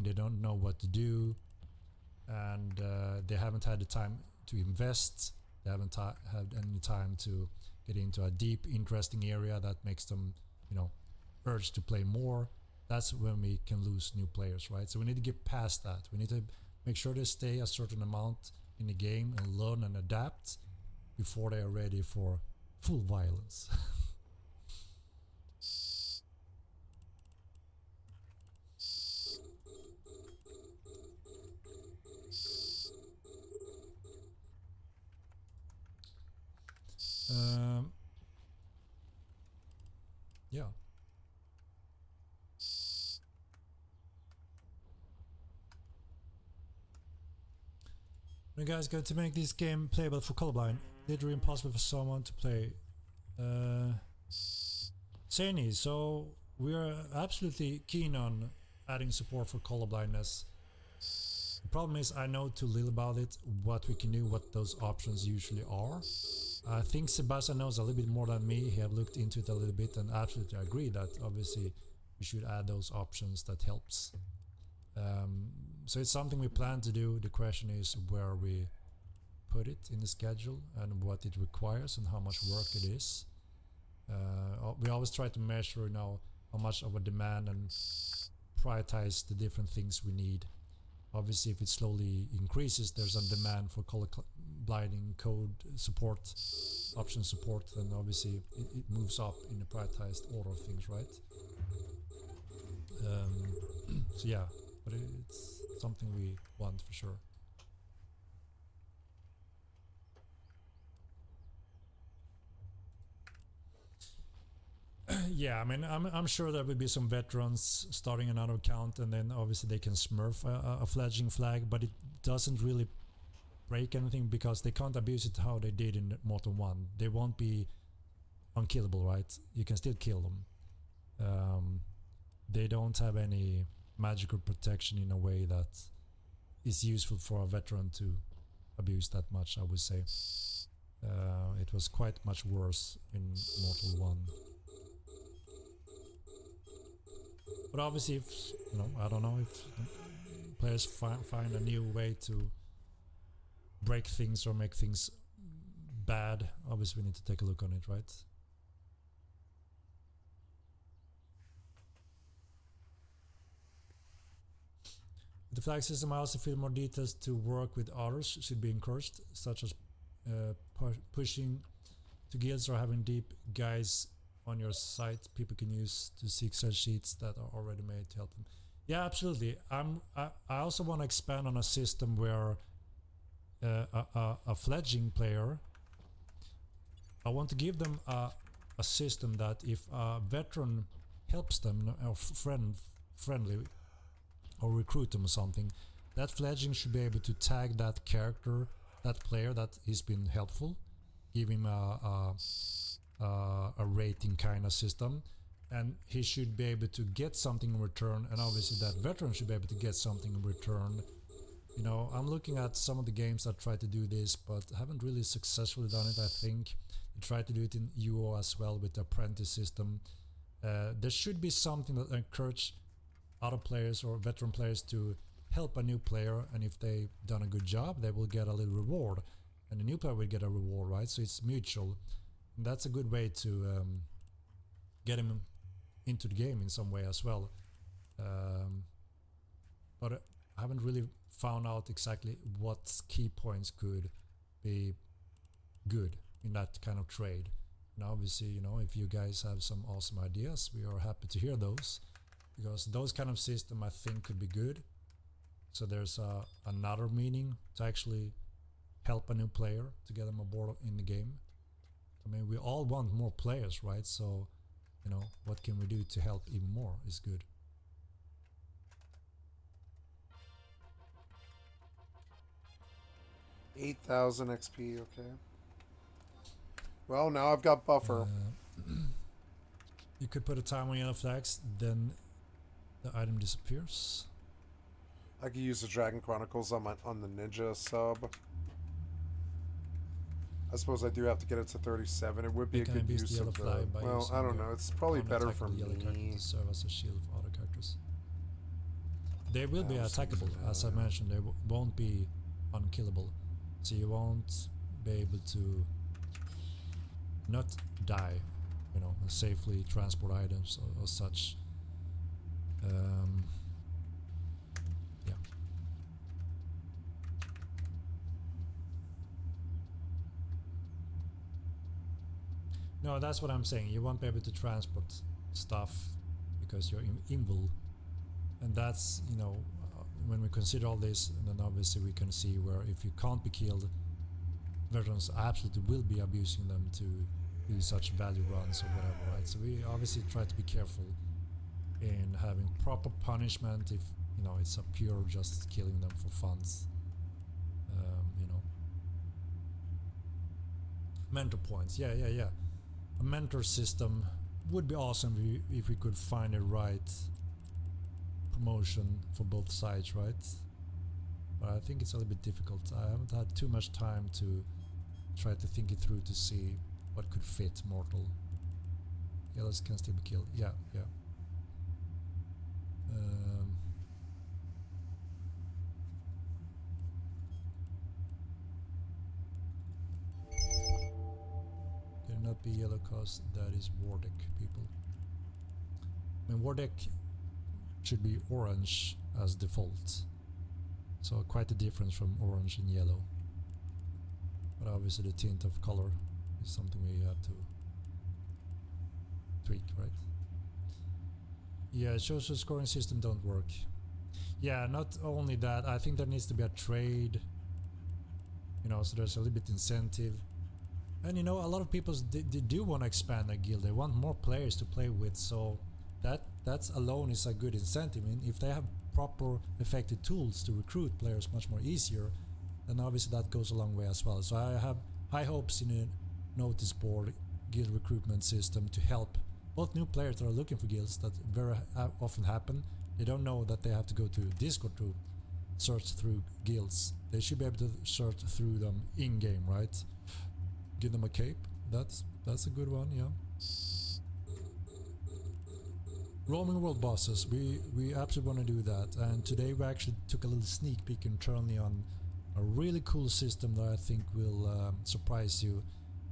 they don't know what to do, and they haven't had the time to invest. They haven't had any time to get into a deep, interesting area that makes them, you know, urge to play more. That's when we can lose new players, right? So we need to get past that. We need to make sure they stay a certain amount in the game and learn and adapt before they are ready for full violence. Yeah. When you guys go to make this game playable for colorblind, literally impossible for someone to play. Sani, so we are absolutely keen on adding support for colorblindness. The problem is I know too little about it, what we can do, what those options usually are. I think Sebastian knows a little bit more than me. He have looked into it a little bit and absolutely agree that obviously we should add those options that helps. So it's something we plan to do. The question is where we put it in the schedule and what it requires and how much work it is. We always try to measure, you know, how much of a demand and prioritize the different things we need. Obviously, if it slowly increases, there's a demand for color blinding code support, option support, then obviously it moves up in the prioritized order of things, right? So yeah, but it's something we want for sure. Yeah, I mean, I'm sure there will be some veterans starting another account, and then obviously they can smurf a fledgling flag, but it doesn't really break anything because they can't abuse it how they did in Mortal 1. They won't be unkillable, right? You can still kill them. They don't have any magical protection in a way that is useful for a veteran to abuse that much, I would say. It was quite much worse in Mortal 1. But obviously, if, you know, I don't know, if players find a new way to break things or make things bad, obviously we need to take a look on it, right? With the flag system, I also feel more details to work with others should be encouraged, such as pushing to guilds or having deep guides on your site people can use to see Excel sheets that are already made to help them. Yeah, absolutely. I also want to expand on a system where a fledgling player, I want to give them a system that if a veteran helps them or friendly or recruit them or something, that fledgling should be able to tag that character, that player that has been helpful, give him a rating kind of system, and he should be able to get something in return, and obviously that veteran should be able to get something in return. You know, I'm looking at some of the games that try to do this but haven't really successfully done it. I think they try to do it in UO as well with the apprentice system. There should be something that encourage other players or veteran players to help a new player, and if they've done a good job they will get a little reward and the new player will get a reward, right? So it's mutual. And that's a good way to get him into the game in some way as well. But I haven't really found out exactly what key points could be good in that kind of trade. And obviously, you know, if you guys have some awesome ideas, we are happy to hear those, because those kind of system I think could be good. So there's another meaning to actually help a new player to get them aboard in the game. I mean, we all want more players, right? So, you know, what can we do to help even more is good. $8,000 XP, okay. Well, now I've got buffer. You could put a time on yellow flags, then the item disappears. I could use the Dragon Chronicles on the Ninja sub. I suppose I do have to get it to 37. It would be a good use of the... Well, I don't know. It's probably better for me. To serve as a shield for other characters. They will be attackable, as I mentioned. They won't be unkillable, so you won't be able to not die, you know, and safely transport items or such. Yeah. No, that's what I'm saying. You won't be able to transport stuff because you're invul, and that's, you know, when we consider all this, then obviously we can see where if you can't be killed, veterans absolutely will be abusing them to do such value runs or whatever, right? So we obviously try to be careful in having proper punishment if, you know, it's a pure just killing them for funds. You know, mentor points, yeah. A mentor system would be awesome if we could find a right promotion for both sides, right? But I think it's a little bit difficult. I haven't had too much time to try to think it through to see what could fit mortal. Healers can still be killed. Yeah. Can not be yellow cause that is war deck, people. I mean, war deck should be orange as default, so quite a difference from orange and yellow. But obviously the tint of color is something we have to tweak, right? Yeah, social scoring system don't work. Yeah, not only that, I think there needs to be a trade, you know, so there's a little bit incentive. And you know, a lot of people they do want to expand their guild. They want more players to play with, so that's alone is a good incentive. I mean, if they have proper effective tools to recruit players much more easier, then obviously that goes a long way as well. So I have high hopes in a notice board guild recruitment system to help both new players that are looking for guilds that very often happen. They don't know that they have to go to Discord to search through guilds. They should be able to search through them in-game, right? Give them a cape. That's a good one, yeah. Roaming world bosses, we absolutely want to do that, and today we actually took a little sneak peek internally on a really cool system that I think will surprise you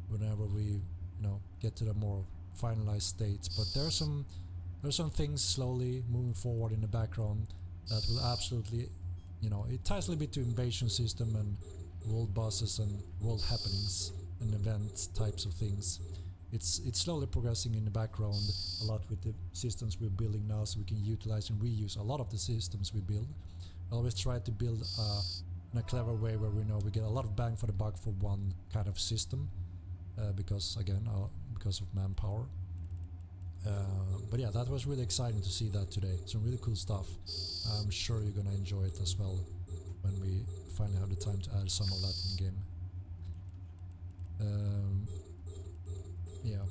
whenever we, you know, get to the more finalized states. But there's some things slowly moving forward in the background that will absolutely, you know, it ties a little bit to invasion system and world bosses and world happenings and event types of things. It's slowly progressing in the background a lot with the systems we're building now, so we can utilize and reuse a lot of the systems we build. I always try to build in a clever way where we know we get a lot of bang for the buck for one kind of system, because again, because of manpower. But yeah, that was really exciting to see that today. Some really cool stuff. I'm sure you're gonna enjoy it as well when we finally have the time to add some of that in game. Yeah.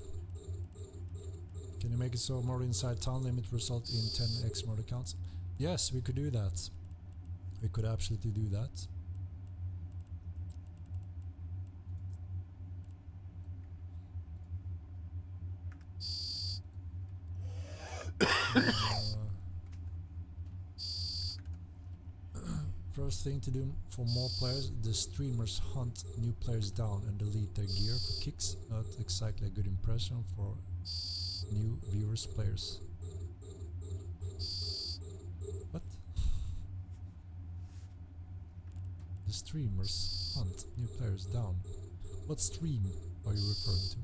Can you make it so more inside town limit result in 10x more accounts? Yes, we could do that. We could absolutely do that. First thing to do for more players, the streamers hunt new players down and delete their gear for kicks. Not exactly a good impression for new viewers, players. What? The streamers hunt new players down. What stream are you referring to?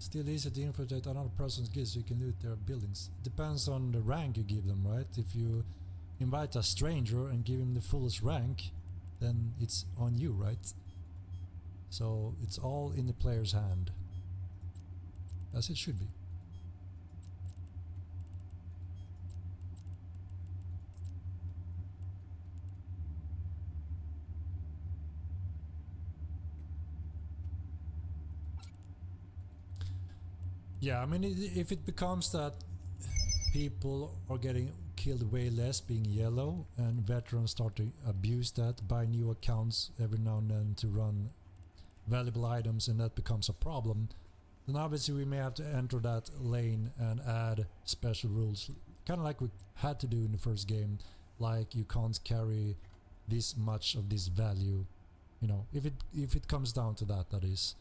Still easy to infiltrate another person's guild so you can loot their buildings. Depends on the rank you give them, right? If you invite a stranger and give him the fullest rank, then it's on you, right? So it's all in the player's hand, as it should be. Yeah, I mean, if it becomes that people are getting killed way less being yellow and veterans start to abuse that, buy new accounts every now and then to run valuable items and that becomes a problem, then obviously we may have to enter that lane and add special rules, kind of like we had to do in the first game, like you can't carry this much of this value, you know, if it comes down to that, that is.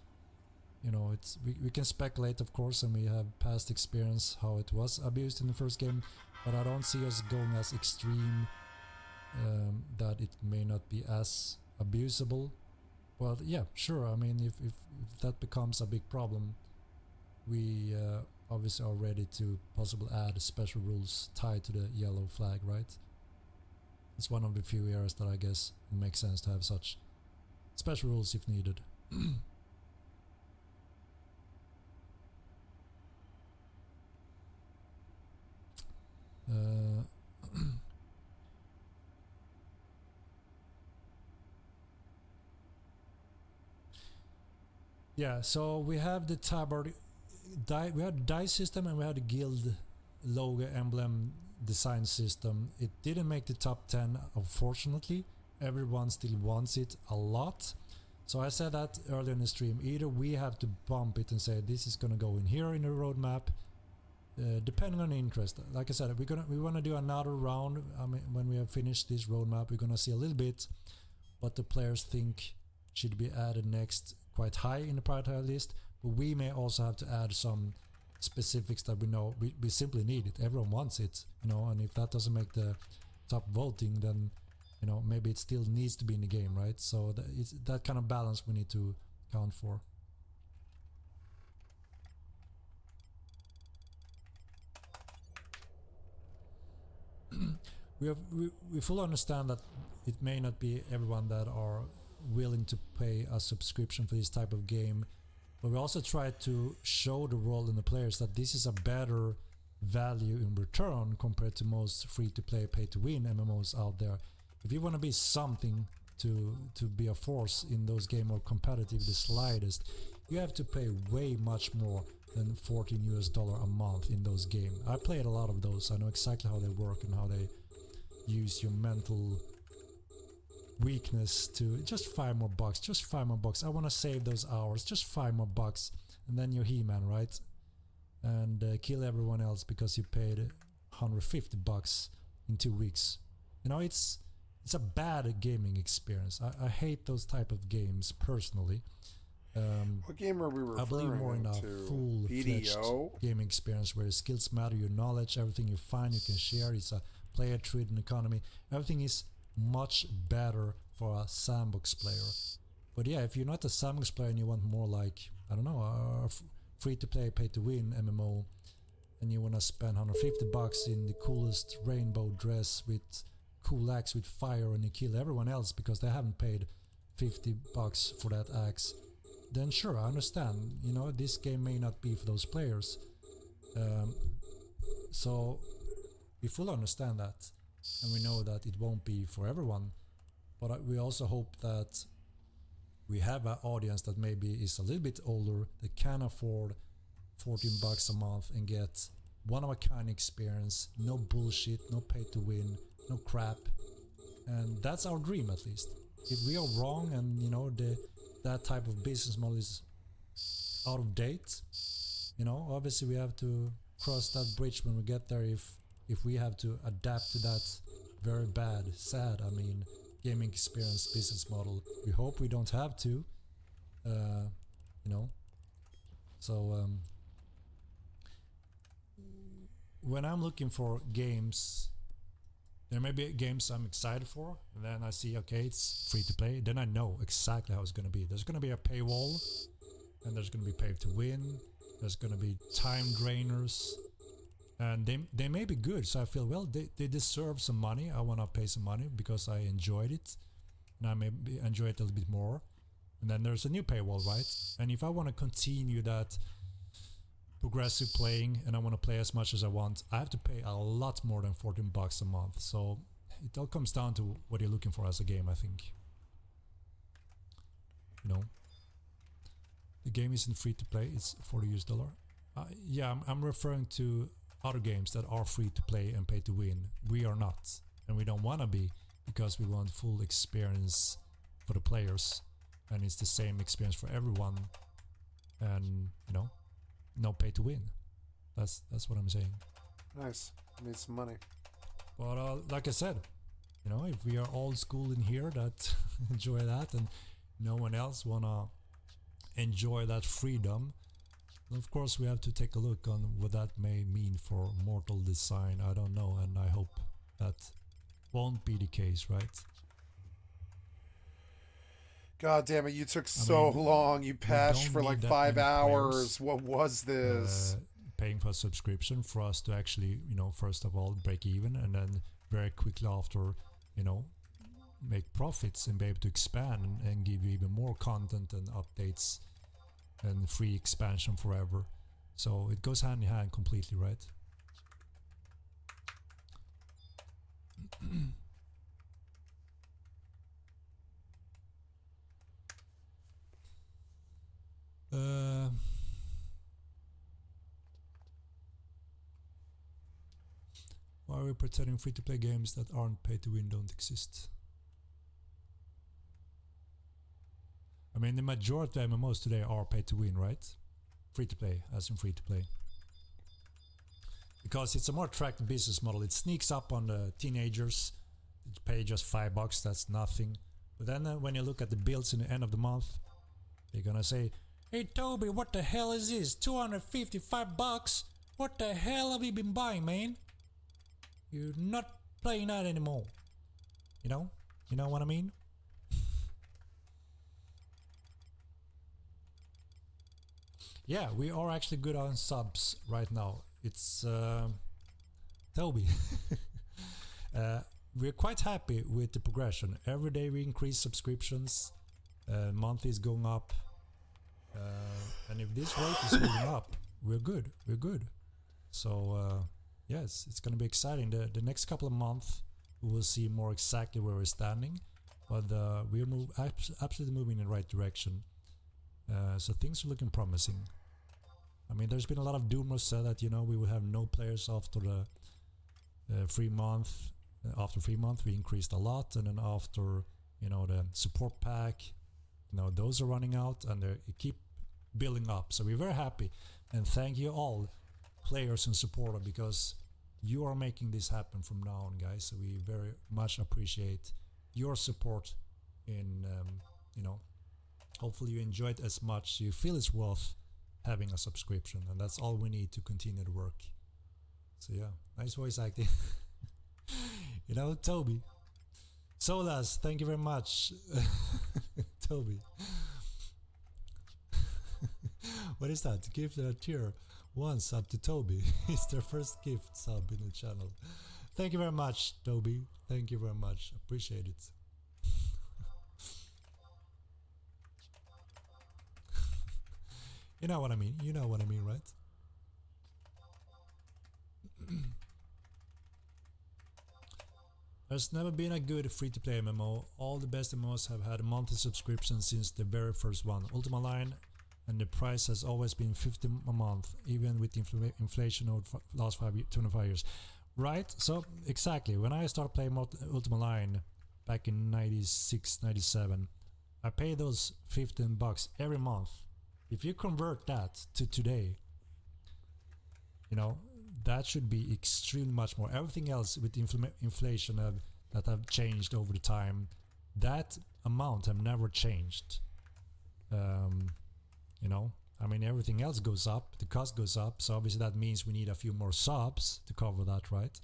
You know, it's we can speculate, of course, and we have past experience how it was abused in the first game, but I don't see us going as extreme that it may not be as abusable. But yeah, sure, I mean, if that becomes a big problem, we obviously are ready to possibly add special rules tied to the yellow flag, right? It's one of the few areas that I guess it makes sense to have such special rules if needed. Yeah, so we have the tabard we had a die system and we had a guild logo emblem design system. It didn't make the top 10, unfortunately. Everyone still wants it a lot. So I said that earlier in the stream, either we have to bump it and say this is gonna go in here in the roadmap, depending on the interest. Like I said, we want to do another round. I mean, when we have finished this roadmap, we're gonna see a little bit what the players think should be added next, quite high in the priority list. But we may also have to add some specifics that we know we simply need it. Everyone wants it, you know. And if that doesn't make the top voting, then you know maybe it still needs to be in the game, right? So it's that kind of balance we need to count for. We fully understand that it may not be everyone that are willing to pay a subscription for this type of game, but we also try to show the world and the players that this is a better value in return compared to most free-to-play, pay-to-win MMOs out there. If you want to be something to be a force in those games or competitive the slightest, you have to pay way much more than $14 a month in those games. I played a lot of those. I know exactly how they work and how they use your mental weakness to just $5 more, just $5 more. I want to save those hours, just $5 more, and then you're He-Man, right? And kill everyone else because you paid $150 in 2 weeks. You know, it's a bad gaming experience. I hate those type of games personally. What game are we referring to? I believe more in a full-fledged gaming experience where skills matter, your knowledge, everything you find you can share. It's a player-driven economy. Everything is much better for a sandbox player. But yeah, if you're not a sandbox player and you want more like, I don't know, a free-to-play, pay-to-win MMO, and you want to spend $150 in the coolest rainbow dress with cool axe with fire and you kill everyone else because they haven't paid $50 for that axe, then sure, I understand. You know, this game may not be for those players. So we fully understand that, and we know that it won't be for everyone. But we also hope that we have an audience that maybe is a little bit older, that can afford $14 a month and get one-of-a-kind experience, no bullshit, no pay-to-win, no crap. And that's our dream, at least. If we are wrong and, you know, that type of business model is out of date, you know, obviously we have to cross that bridge when we get there if we have to adapt to that very bad, sad, I mean, gaming experience business model. We hope we don't have to, you know. So when I'm looking for games, there may be games I'm excited for, and then I see, okay, it's free to play, then I know exactly how it's going to be. There's going to be a paywall, and there's going to be pay to win, there's going to be time drainers, and they may be good, so I feel, well, they deserve some money. I want to pay some money because I enjoyed it, and I maybe enjoy it a little bit more. And then there's a new paywall, right? And if I want to continue that progressive playing and I want to play as much as I want, I have to pay a lot more than $14 a month. So it all comes down to what you're looking for as a game, I think. You know, the game isn't free to play, it's $40. Yeah, I'm referring to other games that are free to play and pay to win. We are not, and we don't want to be, because we want full experience for the players. and it's the same experience for everyone, and you know, no pay to win. That's what I'm saying. Nice. I need some money. But like I said, you know, if we are old school in here that enjoy that, and no one else wanna enjoy that freedom, then of course we have to take a look on what that may mean for Mortal design. I don't know, and I hope that won't be the case, right? God damn it, you took so long. You patched for like 5 hours. What was this? Paying for a subscription for us to actually, you know, first of all break even, and then very quickly after, you know, make profits and be able to expand and give you even more content and updates and free expansion forever. So it goes hand in hand completely, right? Why are we pretending free-to-play games that aren't pay-to-win don't exist? I mean, the majority of MMOs today are pay-to-win, right? Free-to-play, as in free-to-play. Because it's a more attractive business model. It sneaks up on the teenagers. You pay just $5, that's nothing. But then when you look at the bills in the end of the month, they're gonna say, "Hey Toby, what the hell is this? $255? What the hell have you been buying, man? You're not playing that anymore." You know? You know what I mean? Yeah, we are actually good on subs right now. It's Toby. We're quite happy with the progression. Every day we increase subscriptions. Monthly is going up. And if this rate is holding up, we're good. We're good. So yes, it's going to be exciting. The next couple of months we will see more exactly where we're standing, but we're absolutely moving in the right direction. So things are looking promising. I mean, there's been a lot of doomers said that, you know, we will have no players after the free month. After 3 months we increased a lot, and then after, you know, the support pack, you know, those are running out, and they keep building up. So we're very happy, and thank you all players and supporters, because you are making this happen from now on, guys. So we very much appreciate your support in you know, hopefully you enjoy it as much you feel it's worth having a subscription, and that's all we need to continue to work. So yeah, nice voice acting. You know, Toby. Solas, thank you very much. Toby. What is that? Give a tier 1 sub to Toby. It's their first gift sub in the channel. Thank you very much, Toby. Thank you very much. Appreciate it. You know what I mean. You know what I mean, right? There's never been a good free-to-play MMO. All the best MMOs have had monthly subscriptions since the very first one. Ultima Line, and the price has always been $50 a month, even with inflation over the last 25 years. Right? So, exactly. When I started playing Ultima Line back in 96, 97, I paid those $15 every month. If you convert that to today, you know, that should be extremely much more. Everything else with inflation that have changed over the time, that amount have never changed. You know, I mean, everything else goes up, the cost goes up, so obviously that means we need a few more subs to cover that, right?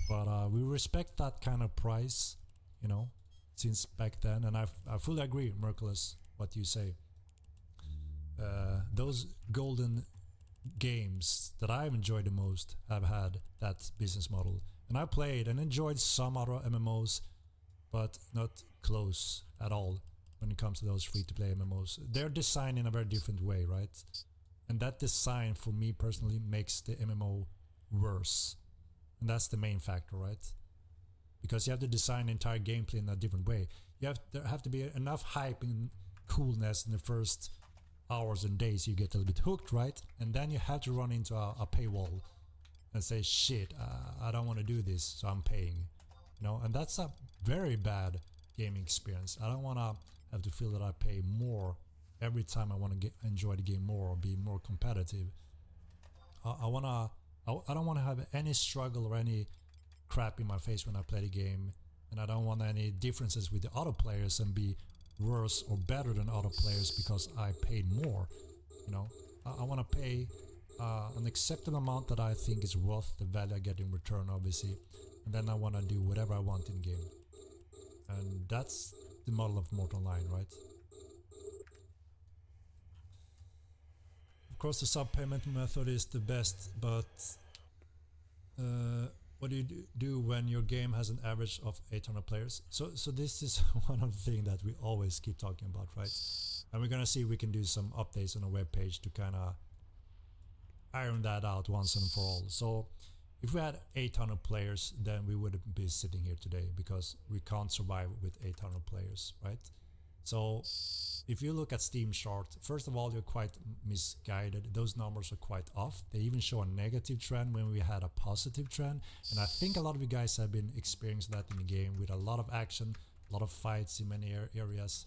But we respect that kind of price, you know, since back then, and I fully agree, Merculus, what you say. Those golden games that I've enjoyed the most have had that business model, and I played and enjoyed some other MMOs, but not close at all when it comes to those free-to-play MMOs. They're designed in a very different way, right? And that design for me personally makes the MMO worse, and that's the main factor, right? Because you have to design the entire gameplay in a different way. There have to be enough hype and coolness in the first hours and days you get a little bit hooked, right? And then you have to run into a paywall and say, shit, I don't want to do this, so I'm paying, you know? And that's a very bad gaming experience. I don't want to have to feel that I pay more every time I want to enjoy the game more or be more competitive. I don't want to have any struggle or any crap in my face when I play the game, and I don't want any differences with the other players and be worse or better than other players because I paid more. You know, I want to pay an acceptable amount that I think is worth the value I get in return, obviously, and then I want to do whatever I want in game. And that's the model of Mortal Online, right? Of course, the sub-payment method is the best, but what do you do when your game has an average of 800 players? So this is one of the things that we always keep talking about, right? And we're gonna see if we can do some updates on the web page to kind of iron that out once and for all. So if we had 800 players, then we wouldn't be sitting here today because we can't survive with 800 players, right? So if you look at Steam chart, first of all, you're quite misguided. Those numbers are quite off. They even show a negative trend when we had a positive trend. And I think a lot of you guys have been experiencing that in the game with a lot of action, a lot of fights in many areas.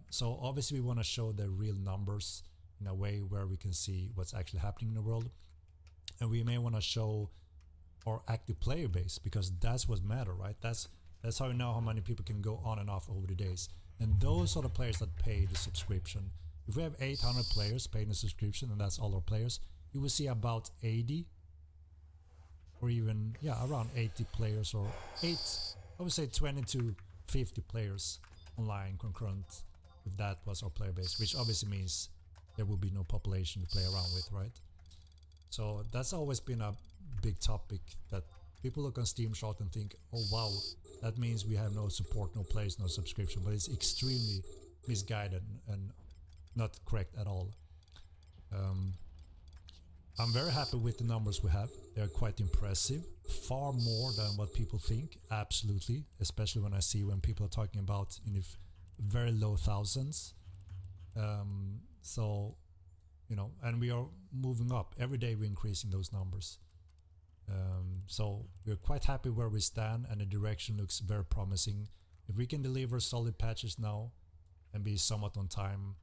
So obviously we want to show the real numbers in a way where we can see what's actually happening in the world. And we may want to show our active player base because that's what matters, right? That's how you know how many people can go on and off over the days. And those are the players that pay the subscription. If we have 800 players paying the subscription, and that's all our players, you will see about 80 or even, around 80 players, or I would say 20 to 50 players online concurrent, if that was our player base, which obviously means there will be no population to play around with, right? So that's always been a big topic that people look on Steam chart and think, oh wow, that means we have no support, no players, no subscription, but it's extremely misguided and not correct at all. I'm very happy with the numbers we have. They're quite impressive, far more than what people think, absolutely, especially when I see when people are talking about in very low thousands. So, you know, and we are moving up. Every day we're increasing those numbers. So we're quite happy where we stand, and the direction looks very promising. If we can deliver solid patches now and be somewhat on time,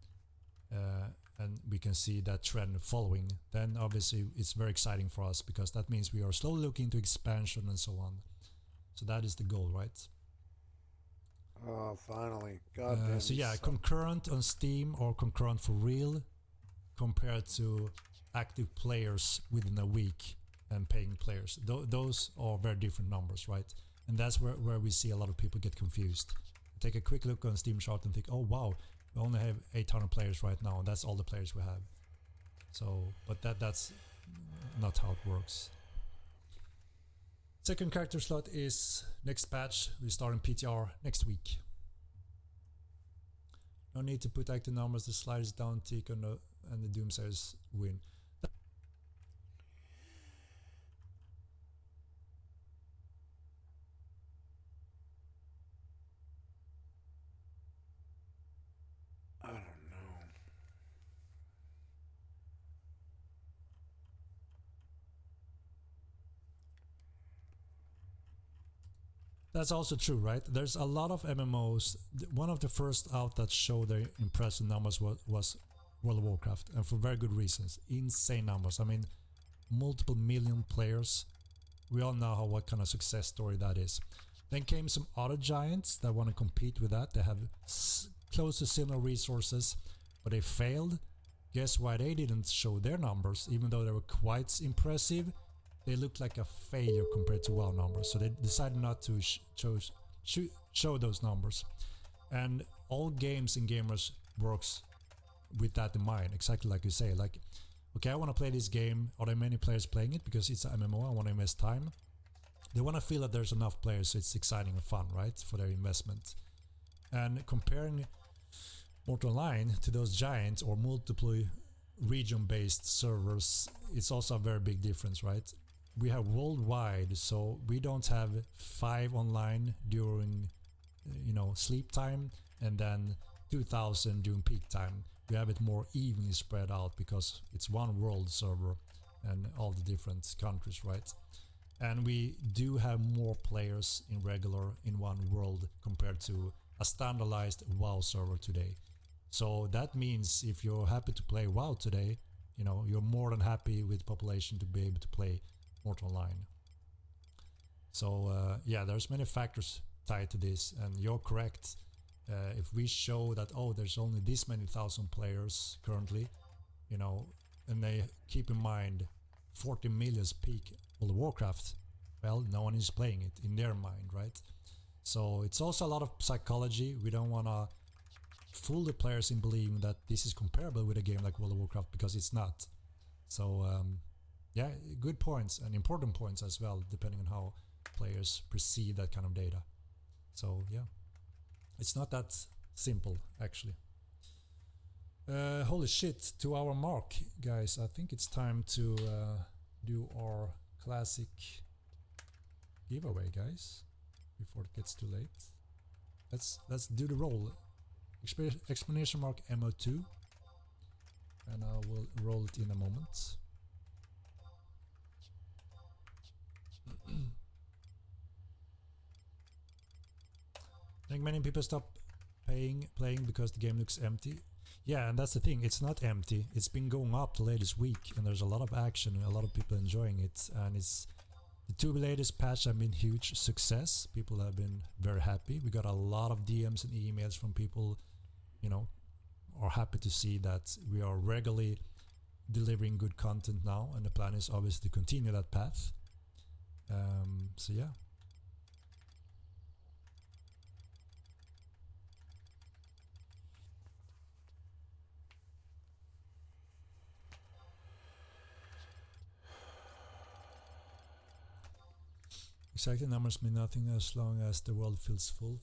and we can see that trend following, then obviously it's very exciting for us because that means we are slowly looking into expansion and so on. So that is the goal, right? Oh, finally. God damn. So yeah, concurrent on Steam or concurrent for real compared to active players within a week and paying players. Those are very different numbers, right? And that's where we see a lot of people get confused. Take a quick look on Steam chart and think, oh wow, we only have 800 players right now, and that's all the players we have. So, but that's not how it works. Second character slot is next patch. We start in PTR next week. No need to put active numbers. The slide is down tick on and the Doomsayers win. I don't know. That's also true, right? There's a lot of MMOs. One of the first out that showed their impressive numbers was World of Warcraft, and for very good reasons. Insane numbers. I mean, multiple million players. We all know what kind of success story that is. Then came some other giants that want to compete with that. They have close to similar resources, but they failed. Guess why they didn't show their numbers, even though they were quite impressive? They looked like a failure compared to WoW numbers, so they decided not to show those numbers. And all games and gamers works with that in mind, exactly like you say. Like, okay, I want to play this game. Are there many players playing it? Because it's an MMO, I want to invest time. They want to feel that there's enough players, so it's exciting and fun, right, for their investment. And comparing Mortal Online to those giants or multiple region-based servers, it's also a very big difference, right? We have worldwide, so we don't have 5 online during, sleep time, and then 2,000 during peak time. We have it more evenly spread out because it's one world server and all the different countries, right? And we do have more players in one world compared to a standardized WoW server today. So that means if you're happy to play WoW today, you know, you're more than happy with population to be able to play Mortal Online. So yeah, there's many factors tied to this, and you're correct. If we show that, oh, there's only this many thousand players currently, you know, and they keep in mind 40 million peak World of Warcraft, well, no one is playing it in their mind, right? So it's also a lot of psychology. We don't want to fool the players in believing that this is comparable with a game like World of Warcraft, because it's not. So yeah, good points and important points as well, depending on how players perceive that kind of data. So yeah, it's not that simple actually. Holy shit, 2 hour mark, guys. I think it's time to do our classic giveaway, guys, before it gets too late. Let's do the roll. Explanation mark MO2, and I will roll it in a moment. I think many people stop playing because the game looks empty. Yeah, and that's the thing, it's not empty. It's been going up the latest week, and there's a lot of action and a lot of people enjoying it, and it's the 2 latest patch have been huge success. People have been very happy. We got a lot of DMs and emails from people, you know, are happy to see that we are regularly delivering good content now, and the plan is obviously to continue that path. So yeah. Exactly, numbers mean nothing as long as the world feels full,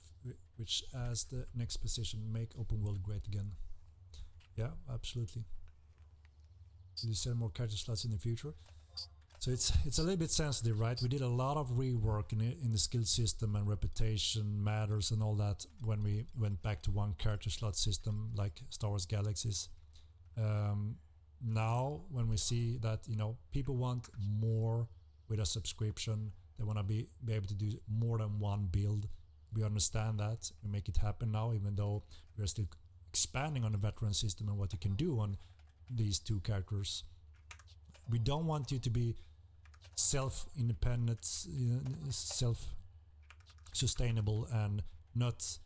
which as the next position, make open world great again. Yeah, absolutely. Will you sell more character slots in the future? So it's a little bit sensitive, right? We did a lot of rework in the skill system and reputation matters and all that when we went back to 1 character slot system like Star Wars Galaxies. Now when we see that, you know, people want more with a subscription, they want to be able to do more than 1 build. We understand that. We make it happen now, even though we are still expanding on the veteran system and what you can do on these 2 characters. We don't want you to be self-independent, self-sustainable, and not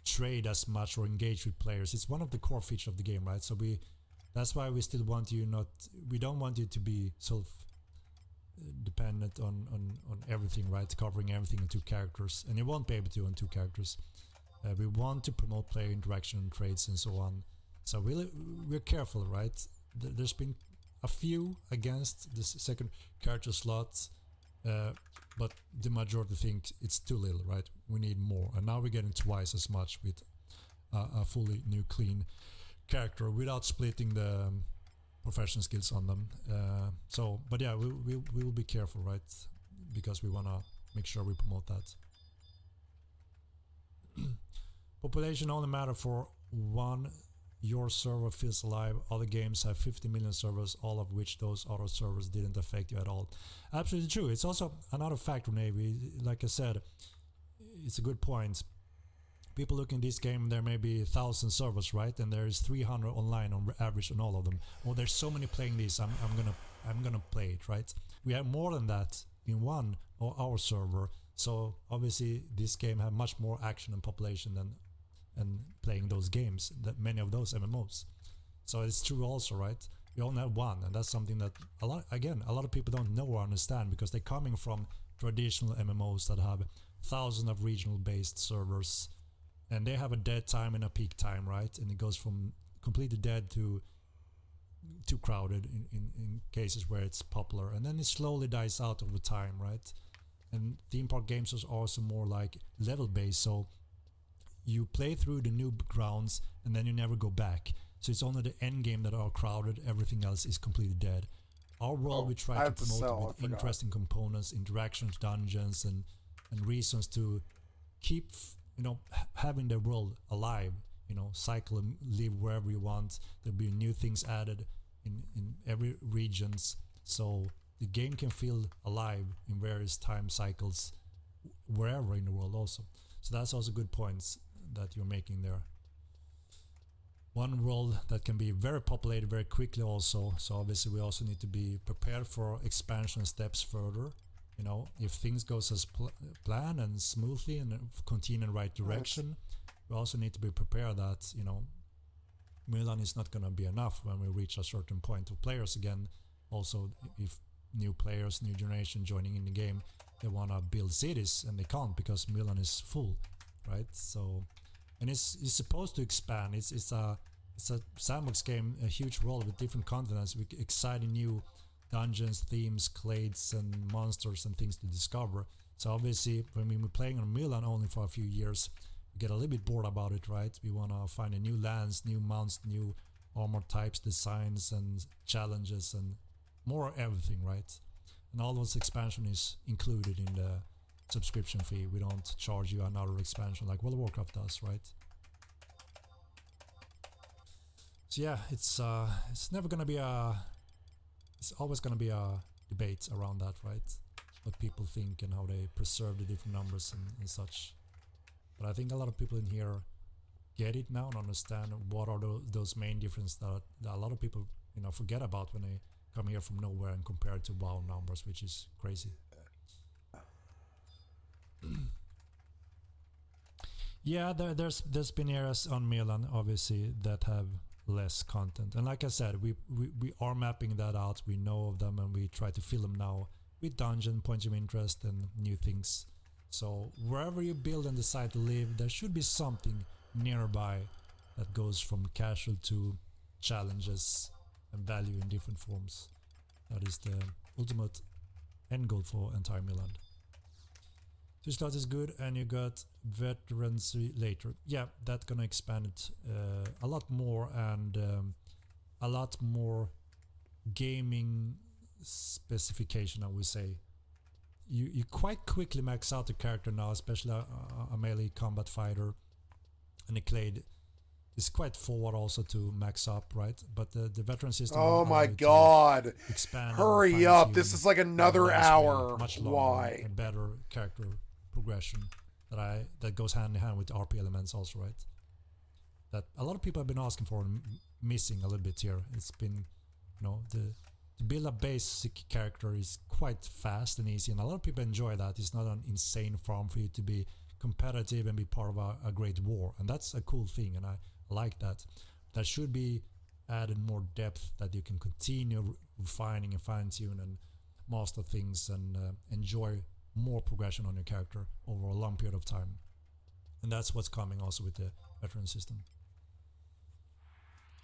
trade as much or engage with players. It's one of the core features of the game, right? So that's why we still want you we don't want you to be self-dependent on everything, right? Covering everything in 2 characters, and you won't be able to on 2 characters. We want to promote player interaction and trades and so on. So we're careful, right? There's been a few against the 2nd character slot, but the majority think it's too little, right? We need more, and now we're getting twice as much with a fully new clean character without splitting the professional skills on them. But yeah, we will be careful, right? Because we want to make sure we promote that. Population only matter for 1. Your server feels alive. Other games have 50 million servers, all of which those other servers didn't affect you at all. Absolutely true. It's also another factor, maybe. Like I said, it's a good point. People look in this game, there may be 1,000 servers, right? And there is 300 online on average on all of them. Oh, there's so many playing this. I'm gonna play it, right? We have more than that in 1 or our server. So obviously, this game have much more action and population than playing those games, that many of those MMOs. So it's true also, right? We only have 1, and that's something that a lot of people don't know or understand, because they're coming from traditional MMOs that have thousands of regional based servers, and they have a dead time and a peak time, right? And it goes from completely dead to too crowded in cases where it's popular, and then it slowly dies out over time, right? And theme park games are also more like level based, so you play through the new grounds and then you never go back. So it's only the end game that are crowded, everything else is completely dead. Our world, we try to promote it with interesting components, interactions, dungeons, and reasons to keep, you know, having the world alive, you know, cycle and live wherever you want. There'll be new things added in every regions, so the game can feel alive in various time cycles wherever in the world also. So that's also good points that you're making there. One world that can be very populated very quickly also, so obviously we also need to be prepared for expansion steps further. You know, if things goes as planned and smoothly and continue in the right direction, we also need to be prepared that, you know, Milan is not going to be enough when we reach a certain point of players again. Also, if new players, new generation joining in the game, they want to build cities and they can't because Milan is full, right? So, and it's supposed to expand. It's a sandbox game, a huge world with different continents, with exciting new dungeons, themes, clades, and monsters and things to discover. So obviously, when we're playing on Milan only for a few years, we get a little bit bored about it, right? We want to find a new lands, new mounts, new armor types, designs, and challenges, and more everything, right? And all those expansion is included in the subscription fee. We don't charge you another expansion like World of Warcraft does, right? So yeah, it's never gonna be it's always gonna be a debate around that, right? What people think and how they preserve the different numbers and such. But I think a lot of people in here get it now and understand what are those main differences that a lot of people, you know, forget about when they come here from nowhere and compare it to WoW numbers, which is crazy. Yeah, there's been areas on Milan obviously that have less content, and like I said, we are mapping that out. We know of them and we try to fill them now with dungeon, points of interest, and new things. So wherever you build and decide to live, there should be something nearby that goes from casual to challenges and value in different forms. That is the ultimate end goal for entire Milan. So start is good, and you got veterans later. Yeah, that's gonna expand it a lot more, and a lot more gaming specification, I would say. You quite quickly max out the character now, especially a melee combat fighter, and the clade is quite forward also to max up, right? But the veteran system. Oh my god! Expand. Hurry up! This is like another hour. Much longer. Why? And better character progression that goes hand in hand with RP elements also, right? That a lot of people have been asking for and missing a little bit here. It's been, you know, to build a basic character is quite fast and easy, and a lot of people enjoy that. It's not an insane farm for you to be competitive and be part of a great war, and that's a cool thing, and I like that. That should be added more depth, that you can continue refining and fine-tune and master things and enjoy more progression on your character over a long period of time. And that's what's coming also with the veteran system.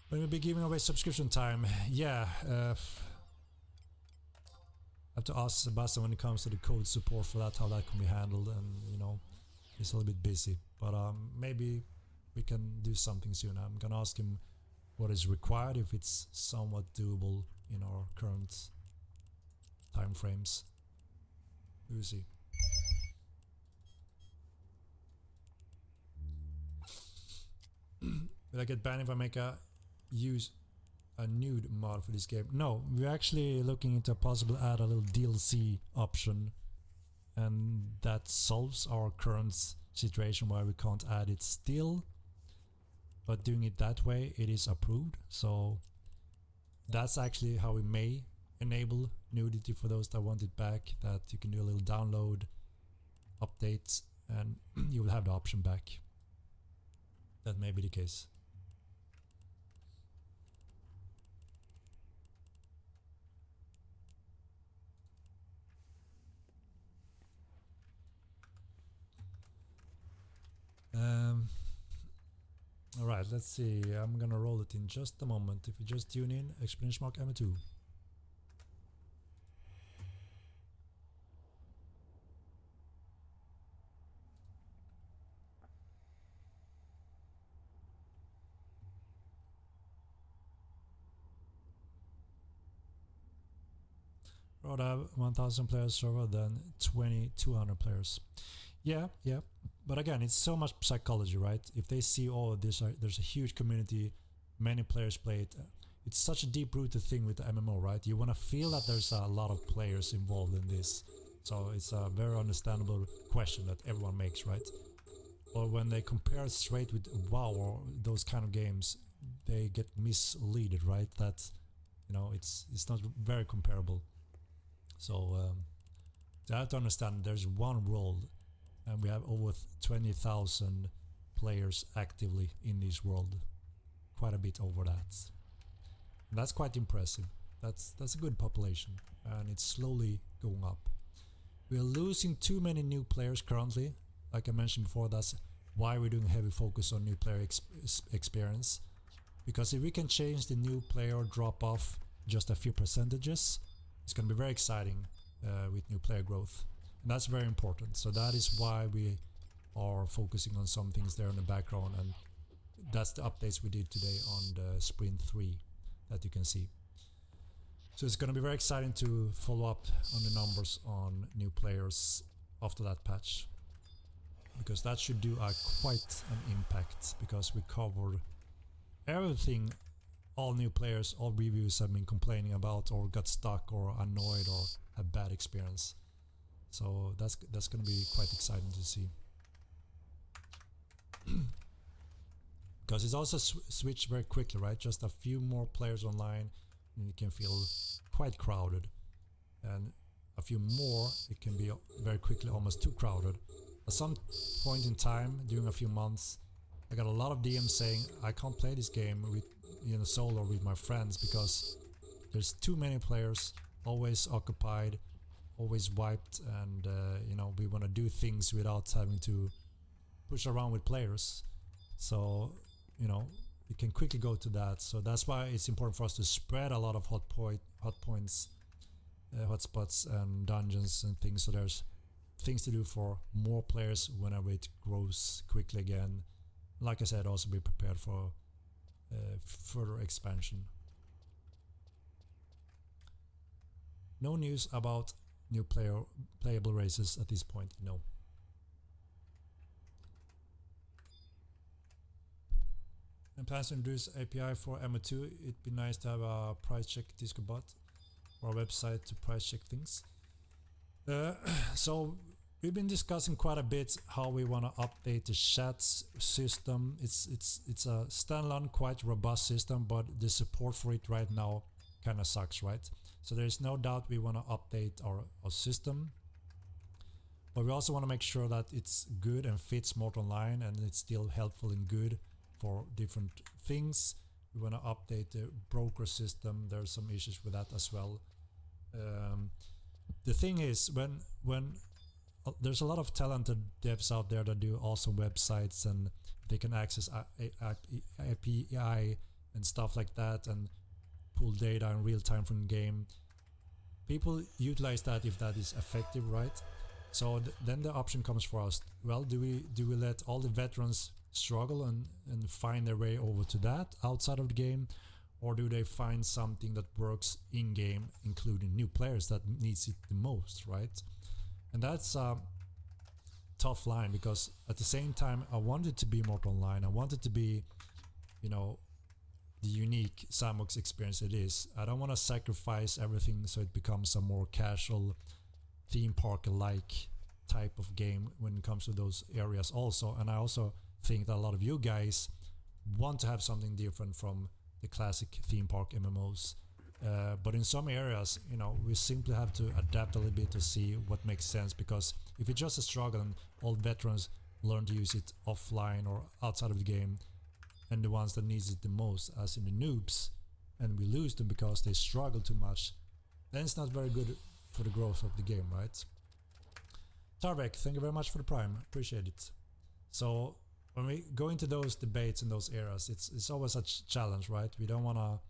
When we'll be giving away subscription time, yeah, I have to ask Sebastian when it comes to the code support for that, how that can be handled, and you know, he's a little bit busy, but maybe we can do something soon. I'm gonna ask him what is required, if it's somewhat doable in our current time frames. We'll see. Will I get banned if I use a nude mod for this game? No, we're actually looking into possible add a little DLC option, and that solves our current situation where we can't add it still, but doing it that way, it is approved. So that's actually how we may enable nudity for those that want it back, that you can do a little download, updates, and you will have the option back. That may be the case. Alright, let's see. I'm gonna roll it in just a moment. If you just tune in, exclamation mark MO2. Rather have 1,000 players server than 2,200 players. Yeah, but again, it's so much psychology, right? If they see, oh, there's a huge community, many players play it, it's such a deep-rooted thing with the MMO, right? You want to feel that there's a lot of players involved in this, so it's a very understandable question that everyone makes, right? or when they compare straight with WoW or those kind of games, they get misleaded, right? That, you know, it's not very comparable. So you have to understand there's one world, and we have over 20,000 players actively in this world, quite a bit over that. And that's quite impressive. That's a good population, and it's slowly going up. We are losing too many new players currently. Like I mentioned before, that's why we're doing heavy focus on new player experience. Because if we can change the new player drop off just a few percentages, it's going to be very exciting with new player growth. And that's very important. So that is why we are focusing on some things there in the background, and that's the updates we did today on the sprint 3 that you can see. So it's going to be very exciting to follow up on the numbers on new players after that patch, because that should do quite an impact, because we covered everything all new players, all reviews have been complaining about, or got stuck or annoyed or have bad experience. So that's going to be quite exciting to see. Because it's also switched very quickly, right? Just a few more players online and it can feel quite crowded, and a few more it can be very quickly almost too crowded. At some point in time during a few months, I got a lot of DMs saying I can't play this game with, you know, solo with my friends because there's too many players, always occupied, always wiped, and you know, we want to do things without having to push around with players. So, you know, you can quickly go to that. So that's why it's important for us to spread a lot of hot points, hotspots and dungeons and things, so there's things to do for more players whenever it grows quickly again. Like I said, also be prepared for further expansion. No news about new playable races at this point, no. And plans to introduce API for MO2. It'd be nice to have a price check Discord bot or a website to price check things. So we've been discussing quite a bit how we want to update the chat system. It's a standalone, quite robust system, but the support for it right now kind of sucks, right? So there is no doubt we want to update our system, but we also want to make sure that it's good and fits Mortal Online, and it's still helpful and good for different things. We want to update the broker system. There's some issues with that as well. The thing is, when there's a lot of talented devs out there that do awesome websites, and they can access API and stuff like that, and pull data in real time from the game. People utilize that if that is effective, right? So then the option comes for us. Well, do we let all the veterans struggle and find their way over to that outside of the game, or do they find something that works in game, including new players that needs it the most, right? And that's a tough line, because at the same time I want it to be Mortal Online. I want it to be, you know, the unique sandbox experience it is. I don't want to sacrifice everything so it becomes a more casual theme park-like type of game when it comes to those areas also. And I also think that a lot of you guys want to have something different from the classic theme park MMOs. But in some areas, you know, we simply have to adapt a little bit to see what makes sense, because if it's just a struggle and all veterans learn to use it offline or outside of the game, and the ones that needs it the most, as in the noobs, and we lose them because they struggle too much, then it's not very good for the growth of the game, right? Tarvek, thank you very much for the Prime, appreciate it. So when we go into those debates in those areas, it's always a challenge, right? We don't want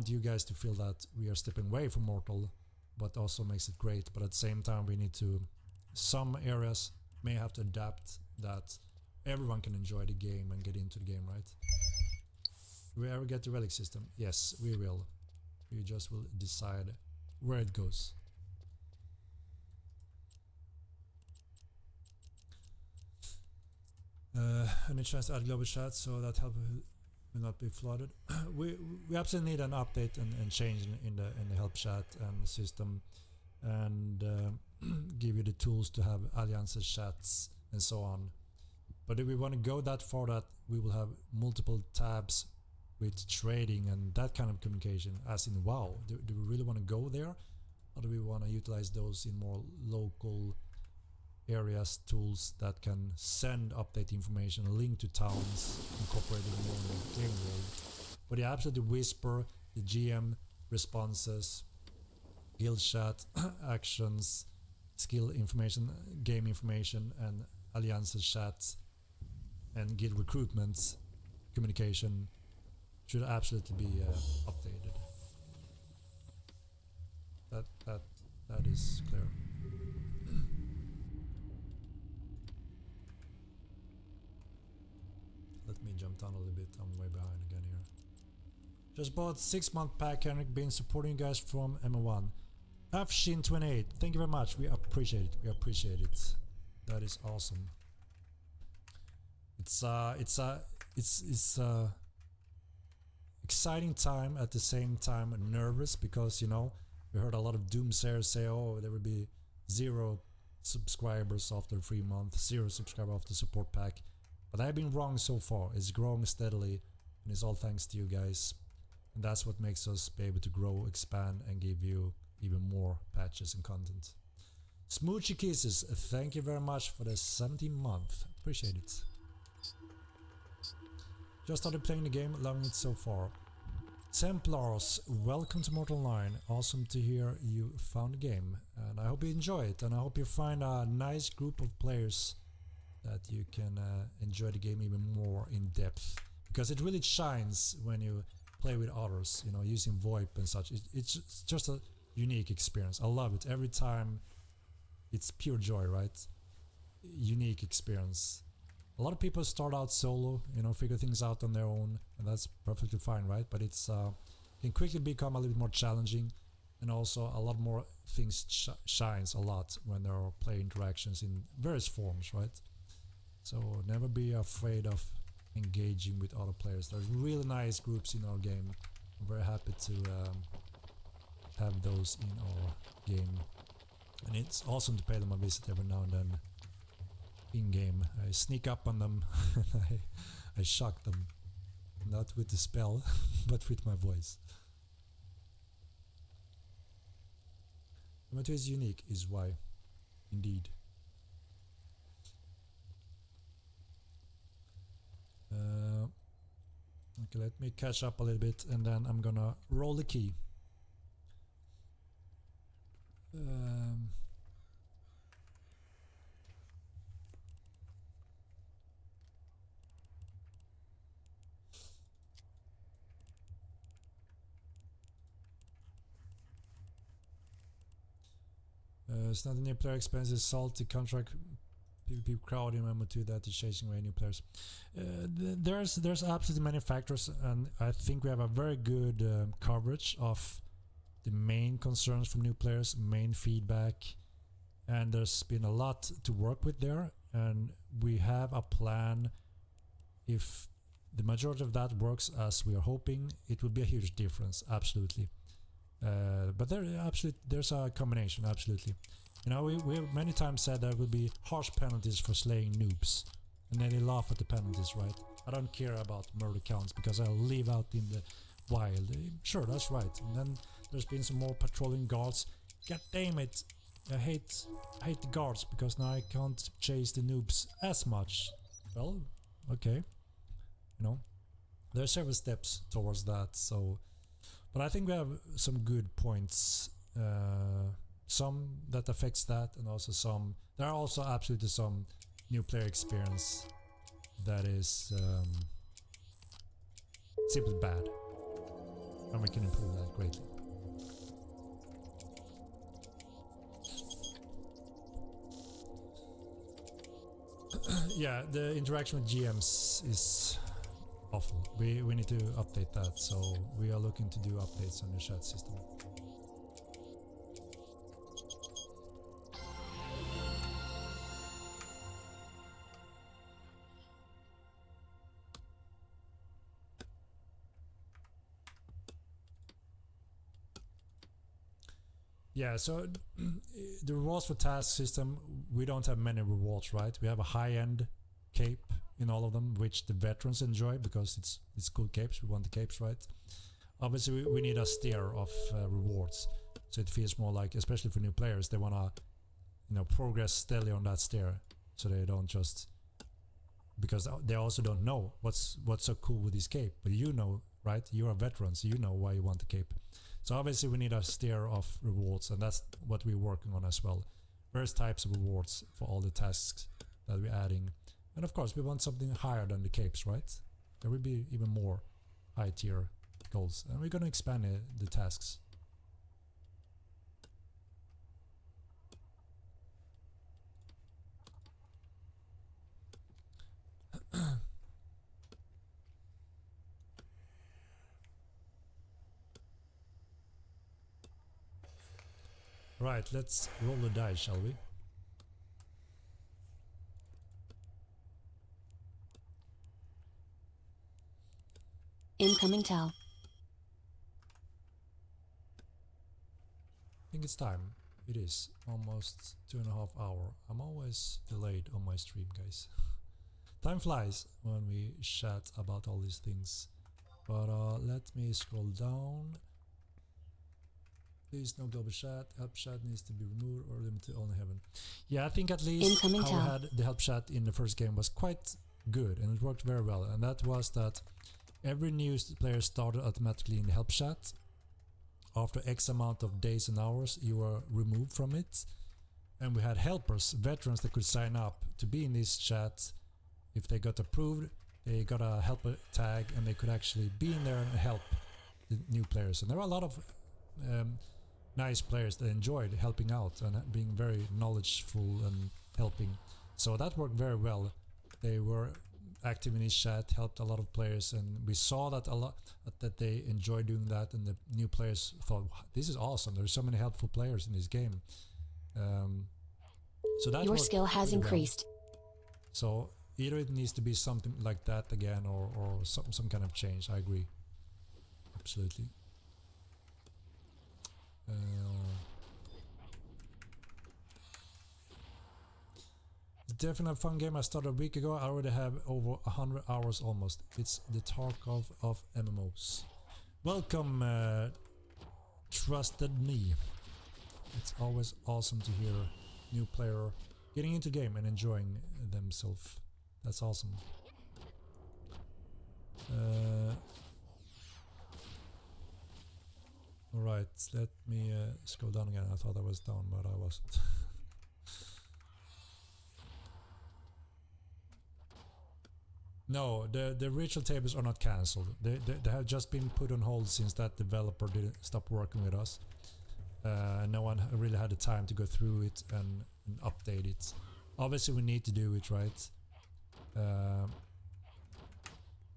you guys to feel that we are stepping away from Mortal, but also makes it great. But at the same time, we need to, some areas may have to adapt that everyone can enjoy the game and get into the game, right? Will we ever get the relic system? Yes, we will. We just will decide where it goes. Any chance to add global chat so that help will not be flooded? we absolutely need an update and change in the help chat and the system, and give you the tools to have alliances chats and so on. But if we want to go that far, that we will have multiple tabs with trading and that kind of communication, as in WoW. Do we really want to go there, or do we want to utilize those in more local areas, tools that can send update information, link to towns, incorporated more in the game world? But yeah, absolutely Whisper, the GM responses, guild chat, actions, skill information, game information, and alliances chat, and guild recruitment communication should absolutely be updated. That is clear. Let me jump down a little bit. I'm way behind again here. Just bought 6-month pack, Henrik. Been supporting you guys from MO1. FShin28, thank you very much. We appreciate it. We appreciate it. That is awesome. It's exciting time, at the same time nervous, because, you know, we heard a lot of doomsayers say, oh, there will be 0 subscribers after the 3 month, 0 subscribers after the support pack. But I've been wrong so far. It's growing steadily, and it's all thanks to you guys. And that's what makes us be able to grow, expand, and give you even more patches and content. Smoochy Kisses, thank you very much for the 17th month. Appreciate it. Just started playing the game, loving it so far. Templars, welcome to Mortal Online. Awesome to hear you found the game, and I hope you enjoy it, and I hope you find a nice group of players that you can enjoy the game even more in depth, because it really shines when you play with others, you know, using VoIP and such. It's just a unique experience. I love it every time. It's pure joy, right? Unique experience. A lot of people start out solo, you know, figure things out on their own, and that's perfectly fine, right? But it's can quickly become a little bit more challenging, and also a lot more things shines a lot when there are player interactions in various forms, right? So never be afraid of engaging with other players. There's really nice groups in our game. I'm very happy to have those in our game, and it's awesome to pay them a visit every now and then. In game, I sneak up on them. I shock them, not with the spell, but with my voice. MO2 is unique, is why, indeed. Okay, let me catch up a little bit, and then I'm gonna roll the key. It's not a new player experience, it's salty contract PvP crowd in MO2 that is chasing away new players. There's absolutely many factors, and I think we have a very good coverage of the main concerns from new players, main feedback, and there's been a lot to work with there, and we have a plan. If the majority of that works as we are hoping, it will be a huge difference, absolutely. But there's a combination, absolutely. You know, we have many times said there will be harsh penalties for slaying noobs, and then they laugh at the penalties, right? I don't care about murder counts because I'll live out in the wild. Sure, that's right. And then there's been some more patrolling guards. God damn it! I hate the guards because now I can't chase the noobs as much. Well, okay. You know, there are several steps towards that. So, but I think we have some good points. Some that affects that, and also some. There are also absolutely some new player experience that is simply bad, and we can improve that greatly. Yeah, the interaction with GMs is awful. We need to update that, so we are looking to do updates on the chat system. Yeah, so the rewards for task system, we don't have many rewards, right? We have a high-end cape in all of them, which the veterans enjoy because it's cool capes. We want the capes, right? Obviously, we need a steer of rewards, so it feels more like, especially for new players, they wanna, you know, progress steadily on that stair, so they don't just, because they also don't know what's so cool with this cape, but you know, right? You are veterans, so you know why you want the cape. So obviously we need a steer of rewards, and that's what we're working on as well. Various types of rewards for all the tasks that we're adding. And of course we want something higher than the capes, right? There will be even more high tier goals, and we're going to expand the tasks. Right, let's roll the dice, shall we? Incoming tell. I think it's time. It is almost 2.5 hours. I'm always delayed on my stream, guys. Time flies when we chat about all these things. But let me scroll down. Please no global chat. Help chat needs to be removed or limited only heaven. Yeah, I think at least Incoming how we had the help chat in the first game was quite good, and it worked very well. And that was that every new player started automatically in the help chat. After X amount of days and hours, you were removed from it. And we had helpers, veterans that could sign up to be in this chat. If they got approved, they got a helper tag, and they could actually be in there and help the new players. And there were a lot of nice players that enjoyed helping out and being very knowledgeful and helping. So that worked very well. They were active in his chat, helped a lot of players, and we saw that a lot, that they enjoyed doing that, and the new players thought, wow, this is awesome, there's so many helpful players in this game. So that Your skill has increased. Well. So either it needs to be something like that again, or some kind of change. I agree, absolutely. Definitely a fun game. I started a week ago. I already have over 100 hours almost. It's the Tarkov of MMOs. Welcome, trusted me. It's always awesome to hear new player getting into game and enjoying themselves. That's awesome. Alright, let me scroll down again. I thought I was down, but I wasn't. No, the ritual tables are not cancelled. They have just been put on hold since that developer didn't stop working with us. No one really had the time to go through it and update it. Obviously we need to do it, right?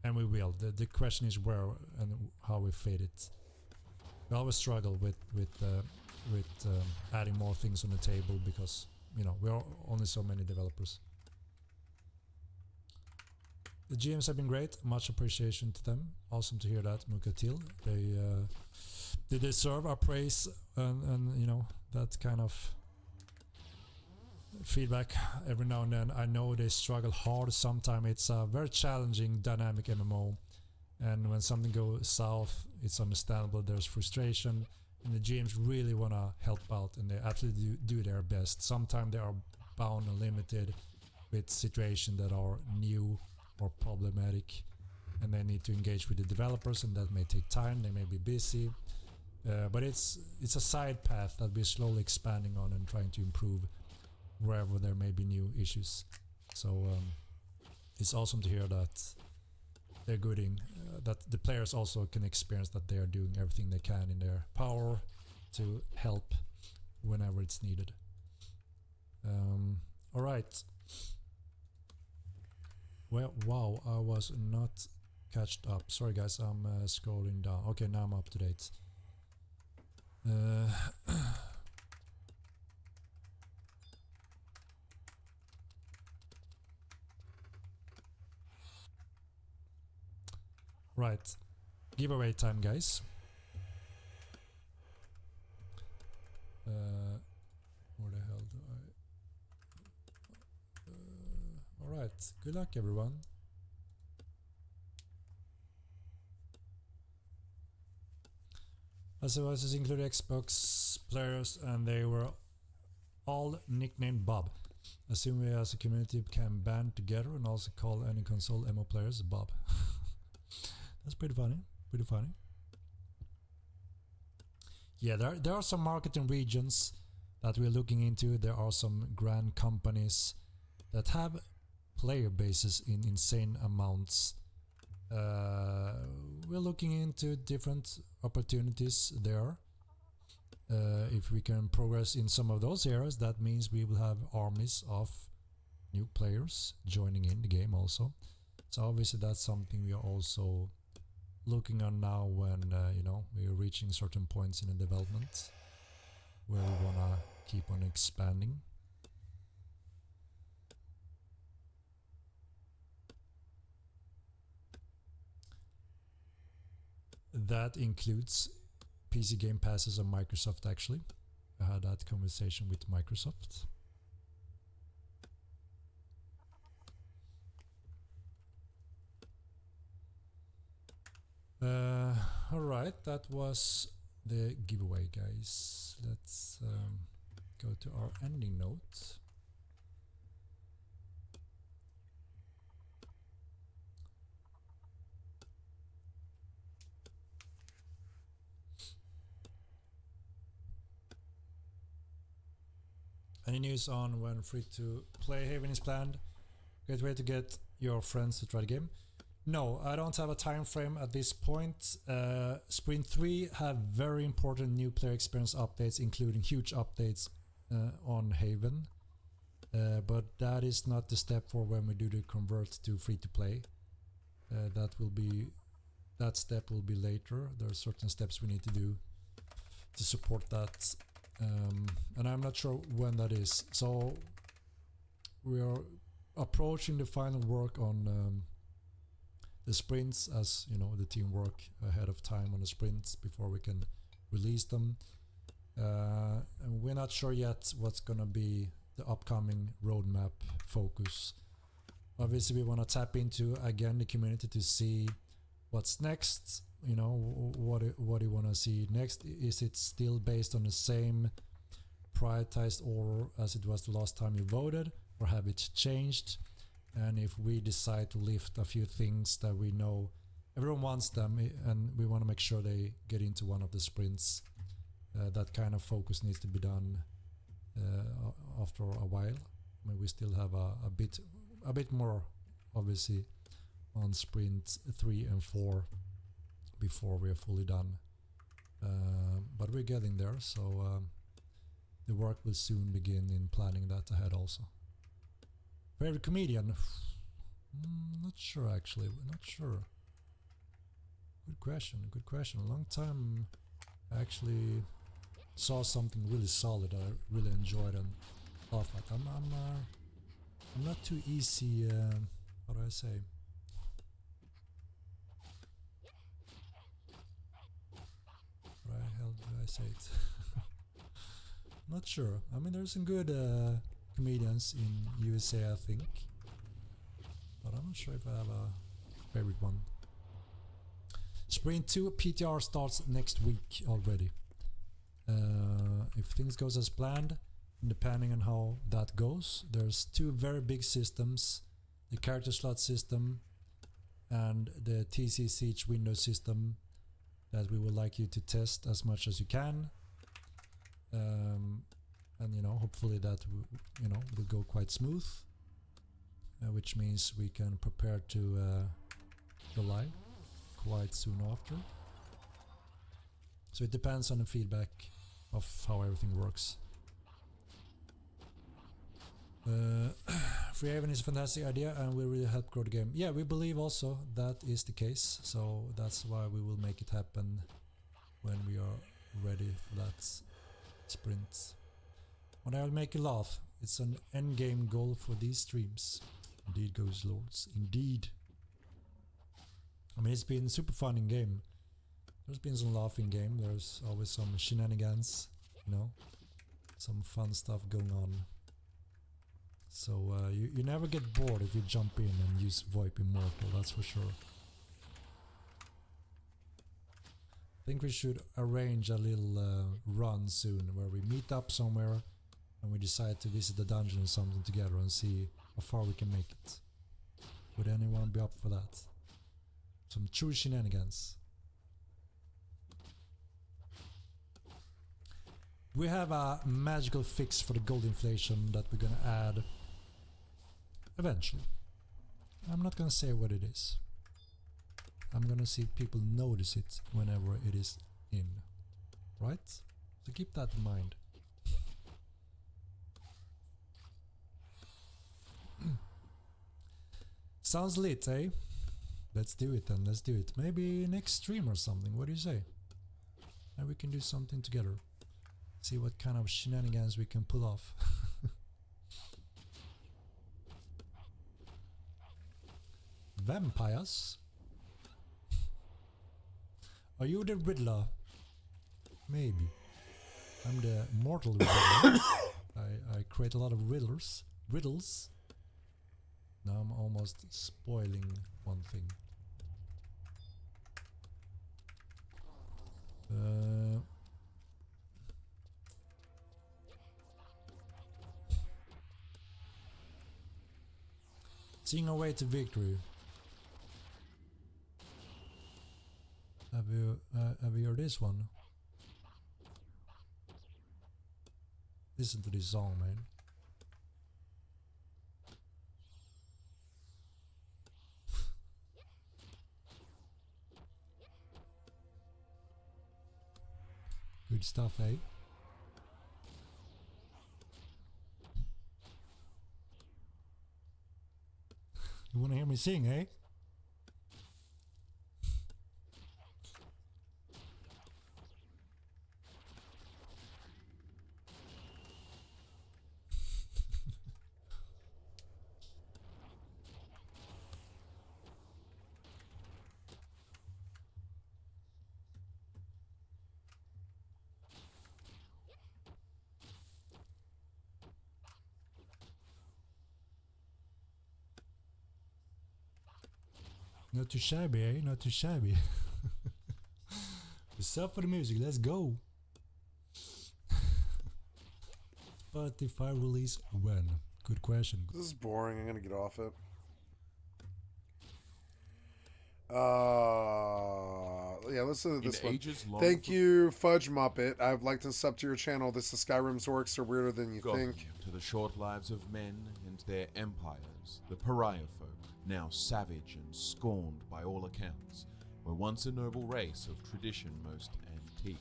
And we will. The question is where and how we fit it. We always struggle with adding more things on the table because, you know, we are only so many developers. The GMs have been great. Much appreciation to them. Awesome to hear that, Mukatil. They deserve our praise and you know, that kind of feedback every now and then. I know they struggle hard. Sometimes it's a very challenging, dynamic MMO, and when something goes south, it's understandable. There's frustration, and the GMs really want to help out, and they absolutely do their best. Sometimes they are bound and limited with situations that are new or problematic, and they need to engage with the developers, and that may take time. They may be busy, but it's a side path that we're slowly expanding on and trying to improve wherever there may be new issues. So it's awesome to hear that they're gooding, that the players also can experience that they are doing everything they can in their power to help whenever it's needed. All right. Well, wow, I was not catched up. Sorry guys, I'm scrolling down. Okay, now I'm up to date. Right, giveaway time, guys. Alright, good luck everyone. As always, this included Xbox players and they were all nicknamed Bob. Assume we as a community can band together and also call any console MO players Bob. That's pretty funny, pretty funny. Yeah, there are some marketing regions that we're looking into. There are some grand companies that have player bases in insane amounts. We're looking into different opportunities there. If we can progress in some of those areas, that means we will have armies of new players joining in the game also. So obviously that's something we are also looking on now when you know, we're reaching certain points in the development where we wanna keep on expanding. That includes PC Game Passes on Microsoft actually. I had that conversation with Microsoft. Alright, that was the giveaway, guys. Let's go to our ending note. Any news on when free-to-play Haven is planned? Great way to get your friends to try the game. No, I don't have a time frame at this point. Sprint 3 have very important new player experience updates, including huge updates on Haven. But that is not the step for when we do the convert to free-to-play. That step will be later. There are certain steps we need to do to support that. And I'm not sure when that is. So we are approaching the final work on the sprints, as you know, the team work ahead of time on the sprints before we can release them. And we're not sure yet what's gonna be the upcoming roadmap focus. Obviously we want to tap into again the community to see what's next. You know, what do you want to see next? Is it still based on the same prioritized order as it was the last time you voted, or have it changed? And if we decide to lift a few things that we know everyone wants them and we want to make sure they get into one of the sprints, that kind of focus needs to be done after a while. I mean, we still have a bit more obviously on sprint 3 and 4 before we are fully done, but we're getting there, so the work will soon begin in planning that ahead also. Favorite comedian? Not sure actually, not sure. Good question, good question. A long time I actually saw something really solid I really enjoyed and laughed at. I'm not too easy, how do I say? How the hell do I say it? Not sure. I mean, there's some good comedians in USA, I think, but I'm not sure if I have a favorite one. Sprint 2 PTR starts next week already. If things goes as planned, depending on how that goes, there's two very big systems: the character slot system and the TC Siege window system, that we would like you to test as much as you can. And you know, hopefully that will go quite smooth, which means we can prepare to go live quite soon after. So it depends on the feedback of how everything works. Free Haven is a fantastic idea and will really help grow the game. Yeah, we believe also that is the case, so that's why we will make it happen when we are ready for that sprint. When I will make you laugh, it's an end game goal for these streams. Indeed goes lords, indeed. I mean, it's been super fun in game. There's been some laughing game, there's always some shenanigans, you know, some fun stuff going on. So you never get bored if you jump in and use VoIP Immortal, that's for sure. I think we should arrange a little run soon where we meet up somewhere and we decide to visit the dungeon or something together and see how far we can make it. Would anyone be up for that? Some true shenanigans. We have a magical fix for the gold inflation that we're gonna add eventually. I'm not gonna say what it is. I'm gonna see if people notice it whenever it is in. Right? So keep that in mind. Sounds lit, eh? Let's do it then, let's do it. Maybe next stream or something, what do you say? And we can do something together. See what kind of shenanigans we can pull off. Vampires? Are you the Riddler? Maybe. I'm the mortal Riddler. I create a lot of riddles. Now I'm almost spoiling one thing. Seeing our way to victory. Have you heard this one? Listen to this song, man. Good stuff, eh? You wanna hear me sing, eh? Not too shabby, eh? Not too shabby. What's up for the music? Let's go. Spotify release when? Good question. This is boring. I'm gonna get off it. Yeah, listen to this one. Thank you, Fudge Muppet. I'd like to sub to your channel. This is Skyrim's orcs are weirder than you think. To the short lives of men and their empires, the pariah folk, now savage and scorned by all accounts, were once a noble race of tradition most antique.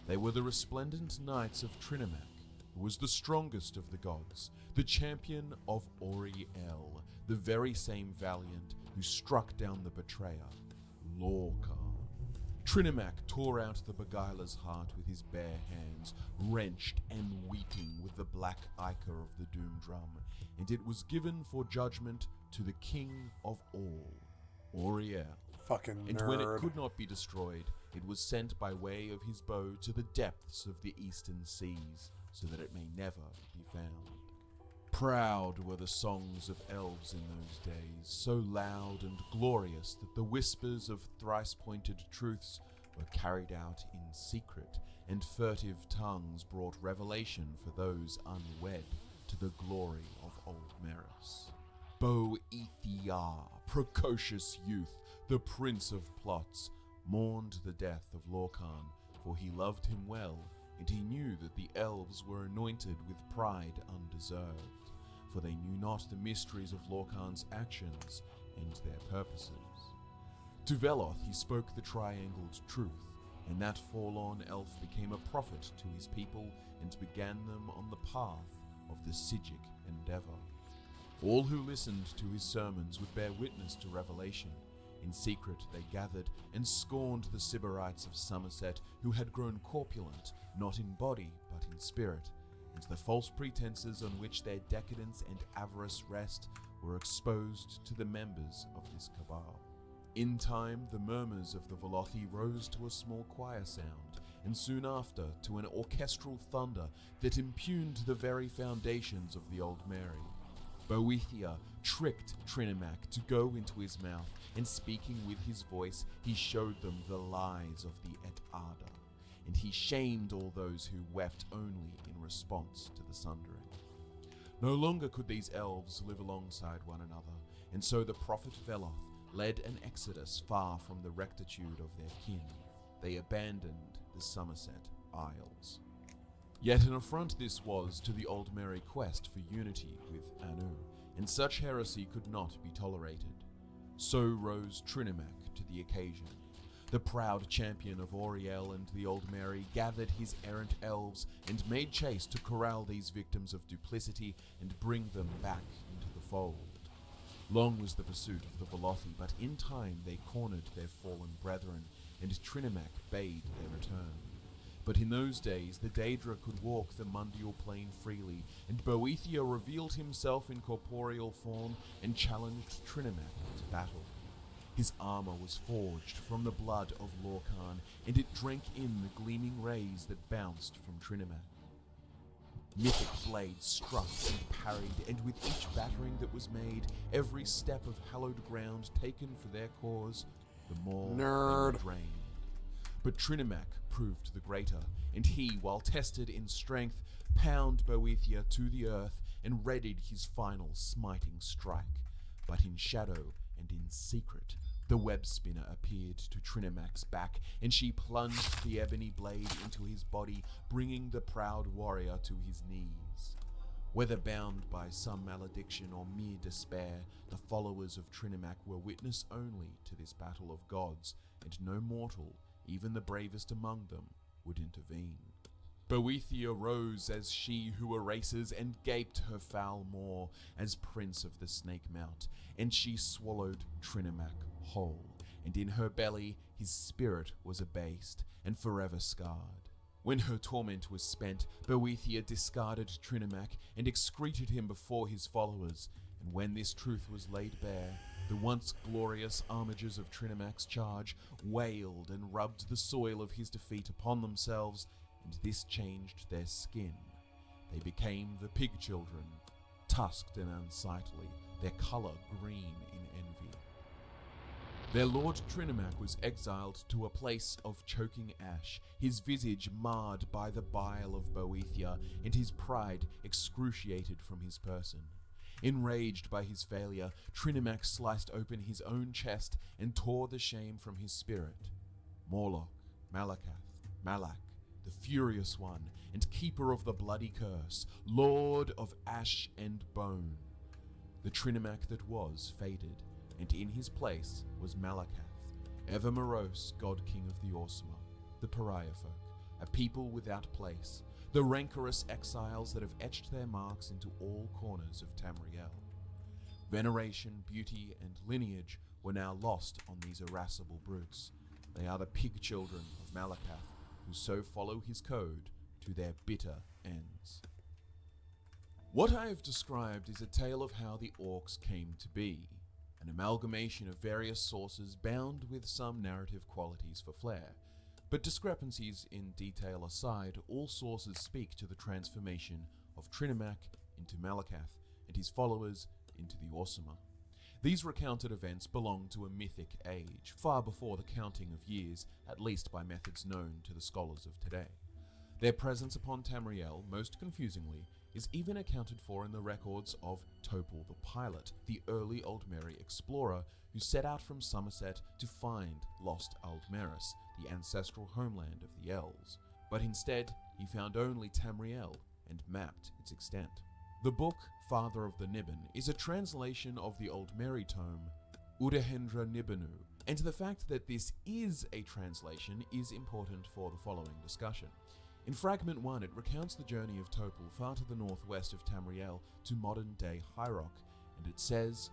They were the resplendent knights of Trinimac, who was the strongest of the gods, the champion of Auriel, the very same valiant who struck down the betrayer, Lorcan. Trinimac tore out the beguiler's heart with his bare hands, wrenched and weeping with the black ichor of the doom drum, and it was given for judgment to the king of all, Auriel. Fucking nerd. And when it could not be destroyed, it was sent by way of his bow to the depths of the eastern seas, so that it may never be found. Proud were the songs of elves in those days, so loud and glorious that the whispers of thrice-pointed truths were carried out in secret, and furtive tongues brought revelation for those unwed to the glory of old Maris. Boethiah, precocious youth, the prince of plots, mourned the death of Lorcan, for he loved him well, and he knew that the elves were anointed with pride undeserved, for they knew not the mysteries of Lorcan's actions and their purposes. To Veloth he spoke the triangled truth, and that forlorn elf became a prophet to his people and began them on the path of the Sigic endeavor. All who listened to his sermons would bear witness to revelation. In secret they gathered and scorned the Sybarites of Somerset, who had grown corpulent, not in body but in spirit, and the false pretenses on which their decadence and avarice rest were exposed to the members of this cabal. In time the murmurs of the Velothi rose to a small choir sound, and soon after to an orchestral thunder that impugned the very foundations of the Old Mary. Boethia tricked Trinimac to go into his mouth, and speaking with his voice, he showed them the lies of the Et Arda, and he shamed all those who wept only in response to the sundering. No longer could these elves live alongside one another, and so the prophet Veloth led an exodus far from the rectitude of their kin. They abandoned the Somerset Isles. Yet an affront this was to the Old Merry quest for unity with Anu, and such heresy could not be tolerated. So rose Trinimac to the occasion. The proud champion of Auriel and the Old Merry gathered his errant elves and made chase to corral these victims of duplicity and bring them back into the fold. Long was the pursuit of the Velothi, but in time they cornered their fallen brethren, and Trinimac bade their return. But in those days the Daedra could walk the mundial plain freely, and Boethia revealed himself in corporeal form and challenged Trinimac to battle. His armor was forged from the blood of Lorcan, and it drank in the gleaming rays that bounced from Trinimac. Mythic blades struck and parried, and with each battering that was made, every step of hallowed ground taken for their cause, the more they were drained. But Trinimac proved the greater, and he, while tested in strength, pounded Boethia to the earth and readied his final smiting strike. But in shadow and in secret, the web spinner appeared to Trinimac's back, and she plunged the ebony blade into his body, bringing the proud warrior to his knees. Whether bound by some malediction or mere despair, the followers of Trinimac were witness only to this battle of gods, and no mortal, even the bravest among them, would intervene. Boethia rose as she who erases, and gaped her foul maw as prince of the Snake Mount, and she swallowed Trinimac whole, and in her belly his spirit was abased and forever scarred. When her torment was spent, Boethia discarded Trinimac and excreted him before his followers, and when this truth was laid bare, the once glorious armigers of Trinimac's charge wailed and rubbed the soil of his defeat upon themselves, and this changed their skin. They became the pig children, tusked and unsightly, their colour green in envy. Their lord Trinimac was exiled to a place of choking ash, his visage marred by the bile of Boethia, and his pride excruciated from his person. Enraged by his failure, Trinimac sliced open his own chest and tore the shame from his spirit. Morlock, Malakath, Malak, the Furious One, and Keeper of the Bloody Curse, Lord of Ash and Bone. The Trinimac that was faded, and in his place was Malakath, ever morose God King of the Orsama, the Pariah folk, a people without place, the rancorous exiles that have etched their marks into all corners of Tamriel. Veneration, beauty, and lineage were now lost on these irascible brutes. They are the pig children of Malakath, who so follow his code to their bitter ends. What I have described is a tale of how the orcs came to be, an amalgamation of various sources bound with some narrative qualities for flair. But discrepancies in detail aside, all sources speak to the transformation of Trinimac into Malakath and his followers into the Orsama. These recounted events belong to a mythic age, far before the counting of years, at least by methods known to the scholars of today. Their presence upon Tamriel, most confusingly, is even accounted for in the records of Topal the Pilot, the early Aldmeri explorer who set out from Somerset to find lost Aldmeris, the ancestral homeland of the Elves. But instead, he found only Tamriel and mapped its extent. The book, Father of the Niben, is a translation of the Aldmeri tome, Udahendra Nibenu, and the fact that this is a translation is important for the following discussion. In Fragment 1, it recounts the journey of Topal far to the northwest of Tamriel to modern-day Hyrok, and it says,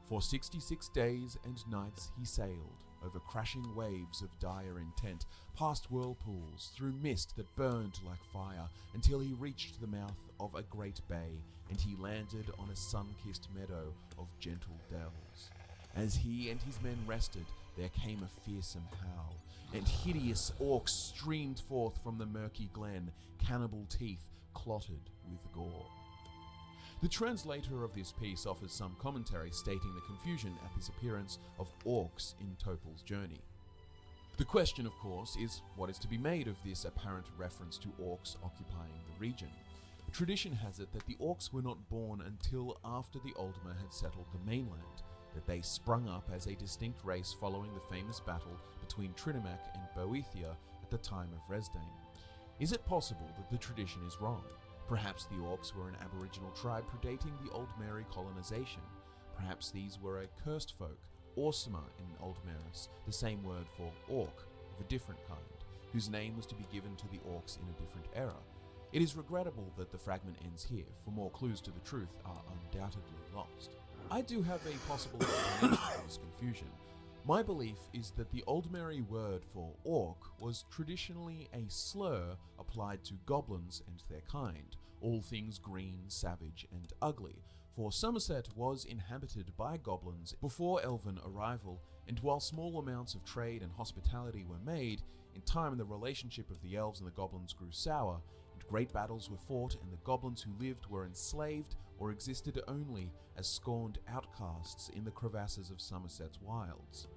"For 66 days and nights he sailed, over crashing waves of dire intent, past whirlpools, through mist that burned like fire, until he reached the mouth of a great bay, and he landed on a sun-kissed meadow of gentle dells. As he and his men rested, there came a fearsome howl, and hideous orcs streamed forth from the murky glen, cannibal teeth clotted with gore. The translator of this piece offers some commentary stating the confusion at this appearance of orcs in Topal's journey. The question, of course, is what is to be made of this apparent reference to orcs occupying the region. Tradition has it that the orcs were not born until after the Aldmer had settled the mainland, that they sprung up as a distinct race following the famous battle between Trinamac and Boethia at the time of Resdane. Is it possible that the tradition is wrong? Perhaps the orcs were an aboriginal tribe predating the Aldmeri colonization. Perhaps these were a cursed folk, Orsama in Aldmeris, the same word for orc, of a different kind, whose name was to be given to the orcs in a different era. It is regrettable that the fragment ends here, for more clues to the truth are undoubtedly lost. I do have a possible explanation for this confusion. My belief is that the Aldmeri word for orc was traditionally a slur applied to goblins and their kind, all things green, savage, and ugly, for Somerset was inhabited by goblins before elven arrival, and while small amounts of trade and hospitality were made, in time the relationship of the elves and the goblins grew sour, and great battles were fought, and the goblins who lived were enslaved or existed only as scorned outcasts in the crevasses of Somerset's wilds.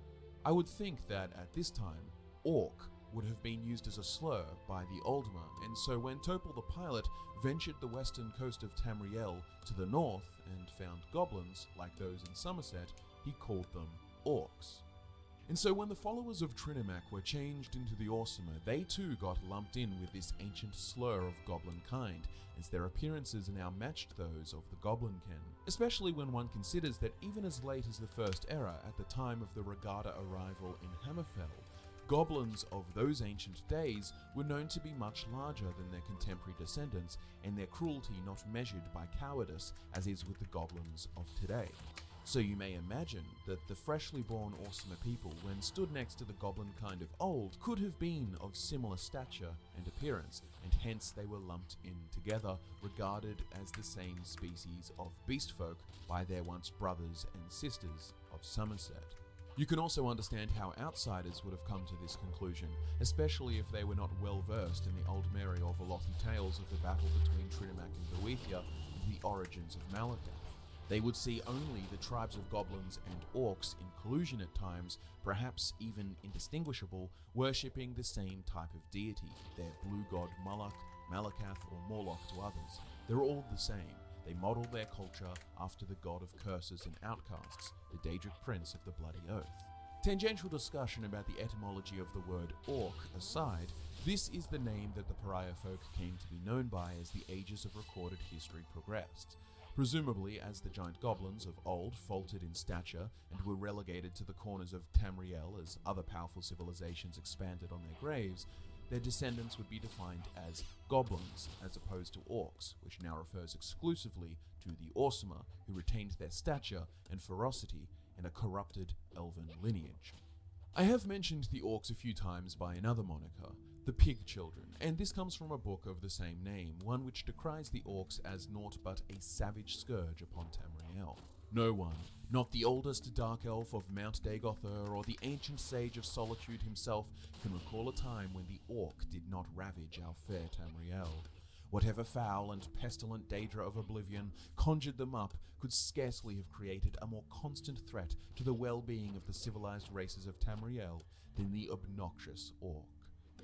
I would think that at this time, orc would have been used as a slur by the Aldmer, and so when Topal the pilot ventured the western coast of Tamriel to the north and found goblins, like those in Somerset, he called them orcs. And so when the followers of Trinamac were changed into the Orsama, they too got lumped in with this ancient slur of goblin kind, as their appearances now matched those of the goblin ken, especially when one considers that even as late as the First Era, at the time of the Regatta arrival in Hammerfell, goblins of those ancient days were known to be much larger than their contemporary descendants, and their cruelty not measured by cowardice as is with the goblins of today. So you may imagine that the freshly born Orsama people, when stood next to the goblin kind of old, could have been of similar stature and appearance, and hence they were lumped in together, regarded as the same species of beast folk by their once brothers and sisters of Somerset. You can also understand how outsiders would have come to this conclusion, especially if they were not well versed in the Aldmeri or Velothi tales of the battle between Trinamac and Boethia and the origins of Malakath. They would see only the tribes of goblins and orcs in collusion at times, perhaps even indistinguishable, worshipping the same type of deity, their blue god Mulloch, Malakath, or Morlock to others. They're all the same. They model their culture after the god of curses and outcasts, the Daedric prince of the Bloody Oath. Tangential discussion about the etymology of the word orc aside, this is the name that the pariah folk came to be known by as the ages of recorded history progressed. Presumably, as the giant goblins of old faltered in stature and were relegated to the corners of Tamriel as other powerful civilizations expanded on their graves, their descendants would be defined as goblins as opposed to orcs, which now refers exclusively to the Orsama, who retained their stature and ferocity in a corrupted elven lineage. I have mentioned the orcs a few times by another moniker, the Pig Children, and this comes from a book of the same name, one which decries the orcs as naught but a savage scourge upon Tamriel. No one, not the oldest dark elf of Mount Dagother or the ancient sage of solitude himself, can recall a time when the orc did not ravage our fair Tamriel. Whatever foul and pestilent Daedra of Oblivion conjured them up could scarcely have created a more constant threat to the well-being of the civilized races of Tamriel than the obnoxious orc.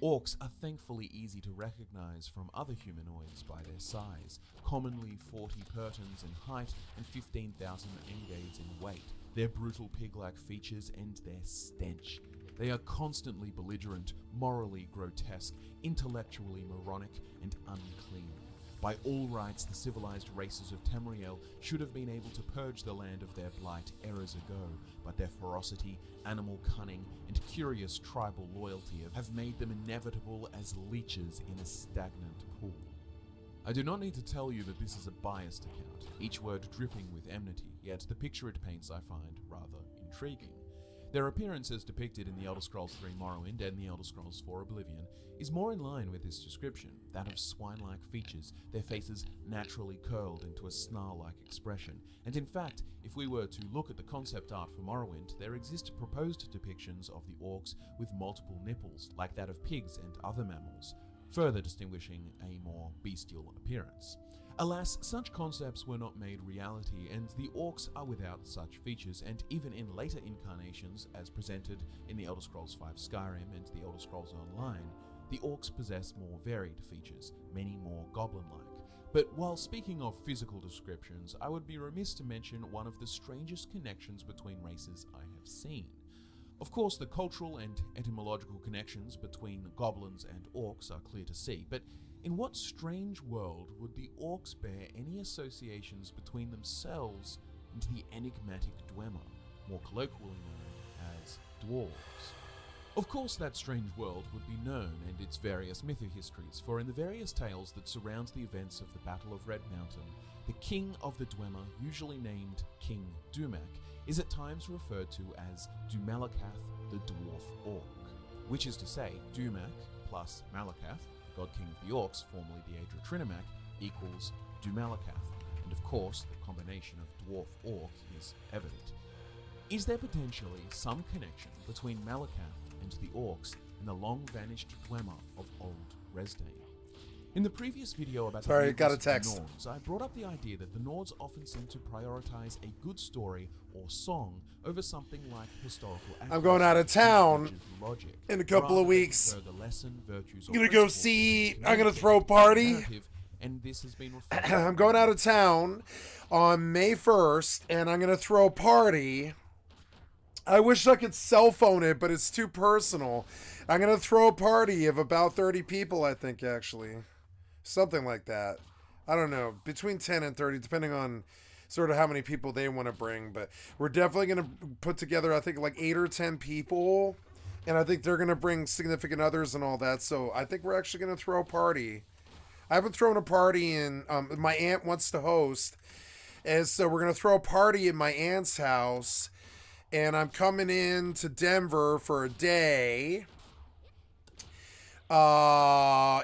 Orcs are thankfully easy to recognize from other humanoids by their size, commonly 40 pertons in height and 15,000 engades in weight, their brutal pig-like features and their stench. They are constantly belligerent, morally grotesque, intellectually moronic, and unclean. By all rights, the civilized races of Tamriel should have been able to purge the land of their blight eras ago, but their ferocity, animal cunning, and curious tribal loyalty have made them inevitable as leeches in a stagnant pool. I do not need to tell you that this is a biased account, each word dripping with enmity, yet the picture it paints I find rather intriguing. Their appearance as depicted in the Elder Scrolls III Morrowind and the Elder Scrolls IV Oblivion is more in line with this description, that of swine-like features, their faces naturally curled into a snarl-like expression, and in fact, if we were to look at the concept art for Morrowind, there exist proposed depictions of the orcs with multiple nipples, like that of pigs and other mammals, further distinguishing a more bestial appearance. Alas, such concepts were not made reality, and the orcs are without such features, and even in later incarnations, as presented in the Elder Scrolls V Skyrim and the Elder Scrolls Online, the orcs possess more varied features, many more goblin-like. But while speaking of physical descriptions, I would be remiss to mention one of the strangest connections between races I have seen. Of course, the cultural and etymological connections between goblins and orcs are clear to see, but in what strange world would the orcs bear any associations between themselves and the enigmatic Dwemer, more colloquially known as dwarves? Of course, that strange world would be known and its various mytho-histories, for in the various tales that surround the events of the Battle of Red Mountain, the king of the Dwemer, usually named King Dumak, is at times referred to as Dumalakath the Dwarf Orc, which is to say, Dumak plus Malakath, the god king of the orcs, formerly the Aedra Trinomac, equals Dumalakath, and of course the combination of dwarf orc is evident. Is there potentially some connection between Malakath and the orcs and the long-vanished Dwemer of Old Resdane? In the previous video about the Nords, I brought up the idea that the Nords often seem to prioritize a good story or song over something like historical accuracy. I'm going out of town logic, in a couple of weeks. The lesson, virtues, I'm gonna go see. I'm gonna throw a party. And this has been I'm going out of town on May 1st, and I'm gonna throw a party. I wish I could cell phone it, but it's too personal. I'm gonna throw a party of about 30 people, I think, actually. Something like that. I don't know. Between 10 and 30, depending on sort of how many people they want to bring. But we're definitely going to put together, I think, like 8 or 10 people. And I think they're going to bring significant others and all that. So I think we're actually going to throw a party. I haven't thrown a party in... my aunt wants to host. And so we're going to throw a party at my aunt's house. And I'm coming in to Denver for a day.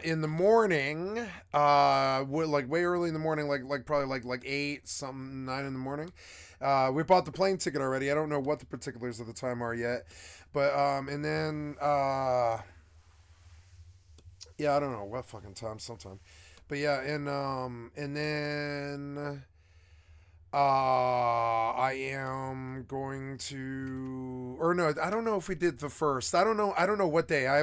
In the morning, like way early in the morning, like probably like 8 something, 9 in the morning. We bought the plane ticket already. I don't know what the particulars of the time are yet, but and then yeah, I don't know what fucking time, sometime, but yeah, and then I am going to, or no, I don't know if we did the first. I don't know what day. I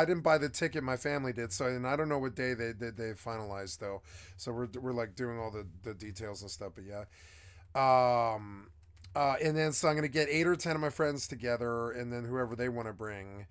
didn't buy the ticket. My family did. So, and I don't know what day they finalized though. So we're like doing all the details and stuff. But yeah. And then so I'm gonna get 8 or 10 of my friends together, and then whoever they want to bring.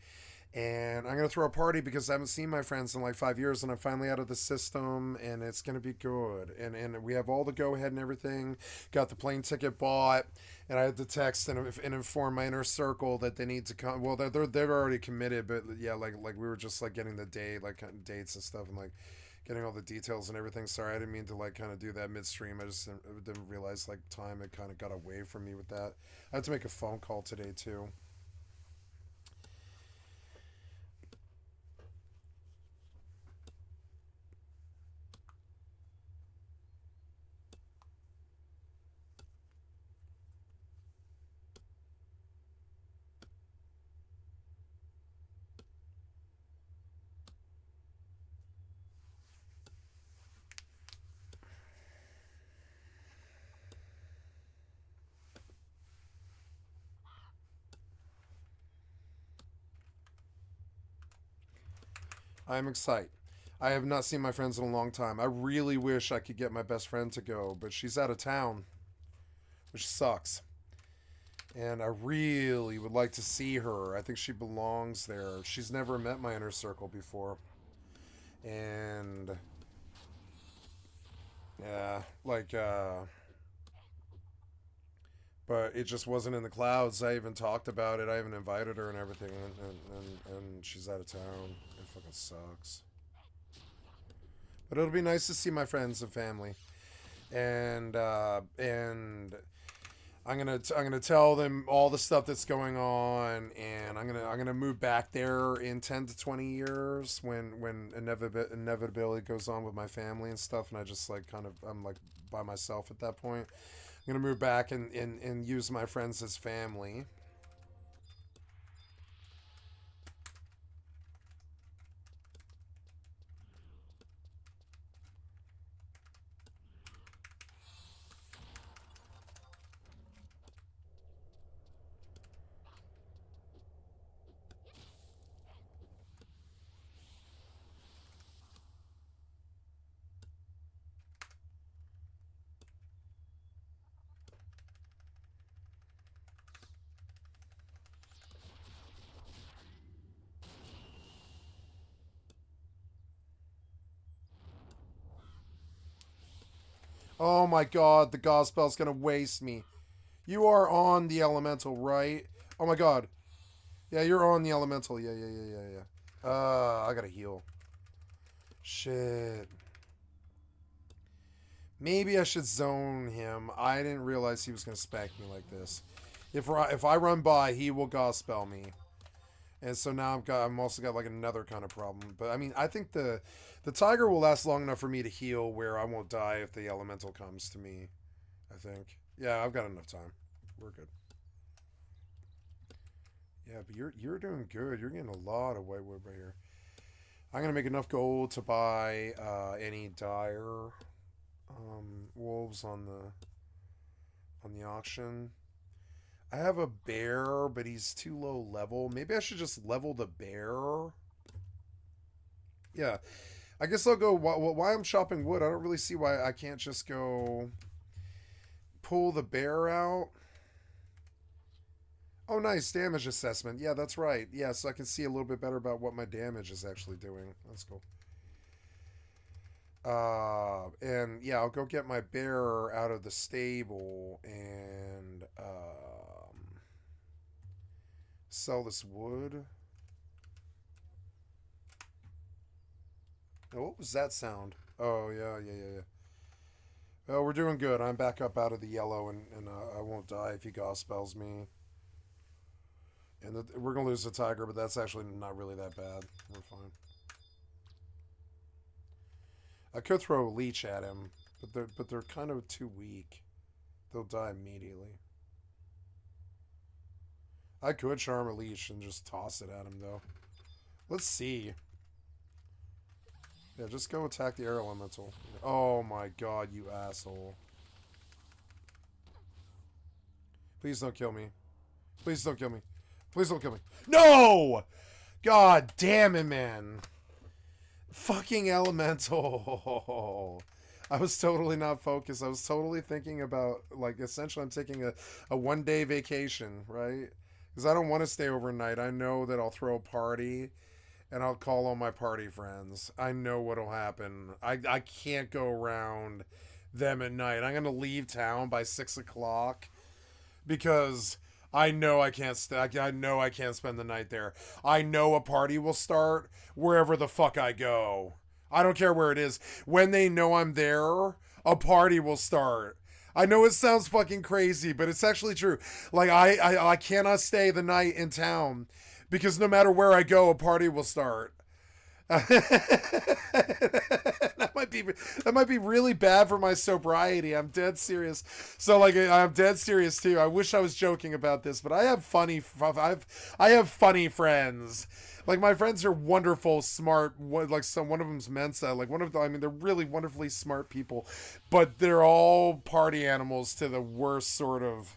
And I'm going to throw a party because I haven't seen my friends in like 5 years, and I'm finally out of the system, and it's going to be good. And we have all the go-ahead and everything. Got the plane ticket bought, and I had to text and inform my inner circle that they need to come. Well, they're already committed, but yeah, like we were just like getting the day, like kind of dates and stuff, and like getting all the details and everything. Sorry, I didn't mean to like kind of do that midstream. I just didn't realize like time had kind of got away from me with that. I had to make a phone call today too. I'm excited. I have not seen my friends in a long time. I really wish I could get my best friend to go, but she's out of town, which sucks. And I really would like to see her. I think she belongs there. She's never met my inner circle before. And yeah, like but it just wasn't in the clouds. I even talked about it. I even invited her and everything, and she's out of town. It fucking sucks. But it'll be nice to see my friends and family, and I'm gonna tell them all the stuff that's going on, and I'm gonna move back there in 10 to 20 years when inevitability goes on with my family and stuff, and I just like I'm like by myself at that point. I'm gonna move back and use my friends as family. Oh my god, the Gospel's gonna waste me. You are on the elemental, right? Oh my god. Yeah, you're on the elemental. Yeah. I gotta heal. Shit. Maybe I should zone him. I didn't realize he was gonna spec me like this. If I run by, he will Gospel me. And so now I'm also got like another kind of problem. But I mean, I think the tiger will last long enough for me to heal where I won't die if the elemental comes to me. I think. Yeah, I've got enough time. We're good. Yeah, but you're doing good. You're getting a lot of white wood right here. I'm gonna make enough gold to buy any dire wolves on the auction. I have a bear, but he's too low level. Maybe I should just level the bear. Yeah, I guess I'll go. Why I'm chopping wood? I don't really see why I can't just go pull the bear out. Oh, nice. Damage assessment. Yeah, that's right. Yeah, so I can see a little bit better about what my damage is actually doing. That's cool. And yeah, I'll go get my bear out of the stable and sell this wood. Oh, what was that sound? Oh, yeah. Oh, we're doing good. I'm back up out of the yellow, and I won't die if he gospels me. And we're going to lose the tiger, but that's actually not really that bad. We're fine. I could throw a leech at him, but they're kind of too weak. They'll die immediately. I could charm a leech and just toss it at him, though. Let's see. Yeah, just go attack the air elemental. Oh my god, you asshole. Please don't kill me. Please don't kill me. Please don't kill me. No! God damn it, man. Fucking elemental. I was totally not focused. I was totally thinking about, like, essentially I'm taking a one-day vacation, right? Because I don't want to stay overnight. I know that I'll throw a party and I'll call all my party friends. I know what'll happen. I can't go around them at night. I'm going to leave town by 6 o'clock because I know I can't I know I can't spend the night there. I know a party will start wherever the fuck I go. I don't care where it is. When they know I'm there, a party will start. I know it sounds fucking crazy, but it's actually true. Like I cannot stay the night in town because no matter where I go, a party will start. that might be really bad for my sobriety. I'm dead serious. So like I'm dead serious too. I wish I was joking about this, but I have funny friends. Like my friends are wonderful, smart. One of them's Mensa. Like they're really wonderfully smart people, but they're all party animals to the worst sort of.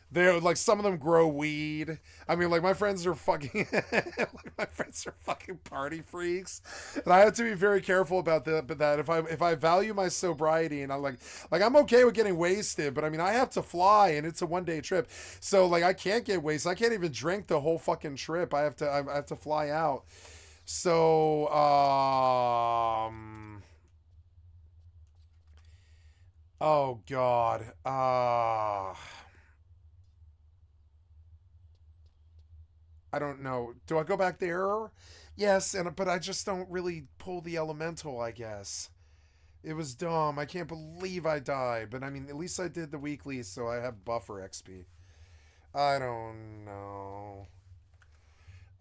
They're like some of them grow weed. I mean, like my friends are fucking, like my friends are fucking party freaks, and I have to be very careful about that. But that if I value my sobriety and I'm like I'm okay with getting wasted, but I mean I have to fly and it's a 1-day trip, so like I can't get wasted. I can't even drink the whole fucking trip. I have to fly out. So oh god I don't know. Do I go back there? Yes, but I just don't really pull the elemental, I guess. It was dumb. I can't believe I died. But I mean, at least I did the weekly, so I have buffer XP. I don't know.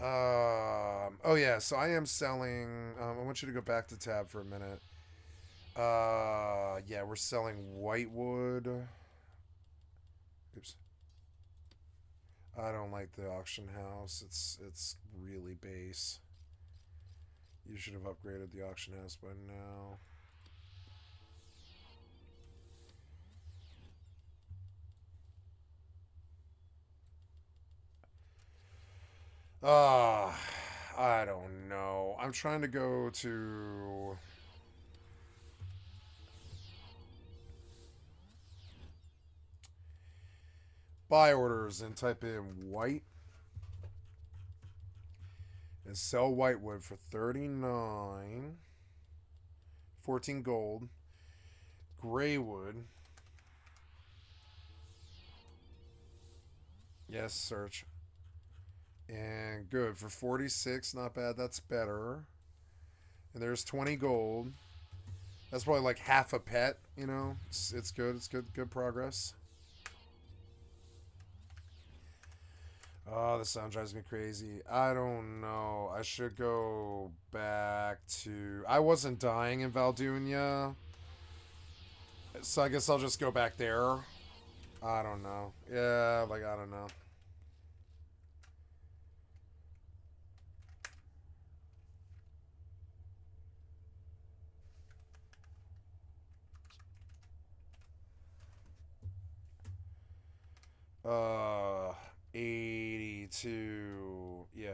Oh yeah, so I am selling. I want you to go back to tab for a minute. Yeah, we're selling whitewood. Oops. I don't like the auction house. It's really base. You should have upgraded the auction house by now. I don't know. I'm trying to go to buy orders and type in white and sell whitewood for 39, 14 gold. Greywood. Yes, search. And good for 46. Not bad. That's better. And there's 20 gold. That's probably like half a pet, you know. It's good. It's good progress. Oh, the sound drives me crazy. I don't know. I should go back to... I wasn't dying in Valdunia, so I guess I'll just go back there. I don't know. Yeah, like, I don't know. Uh, 82. Yeah.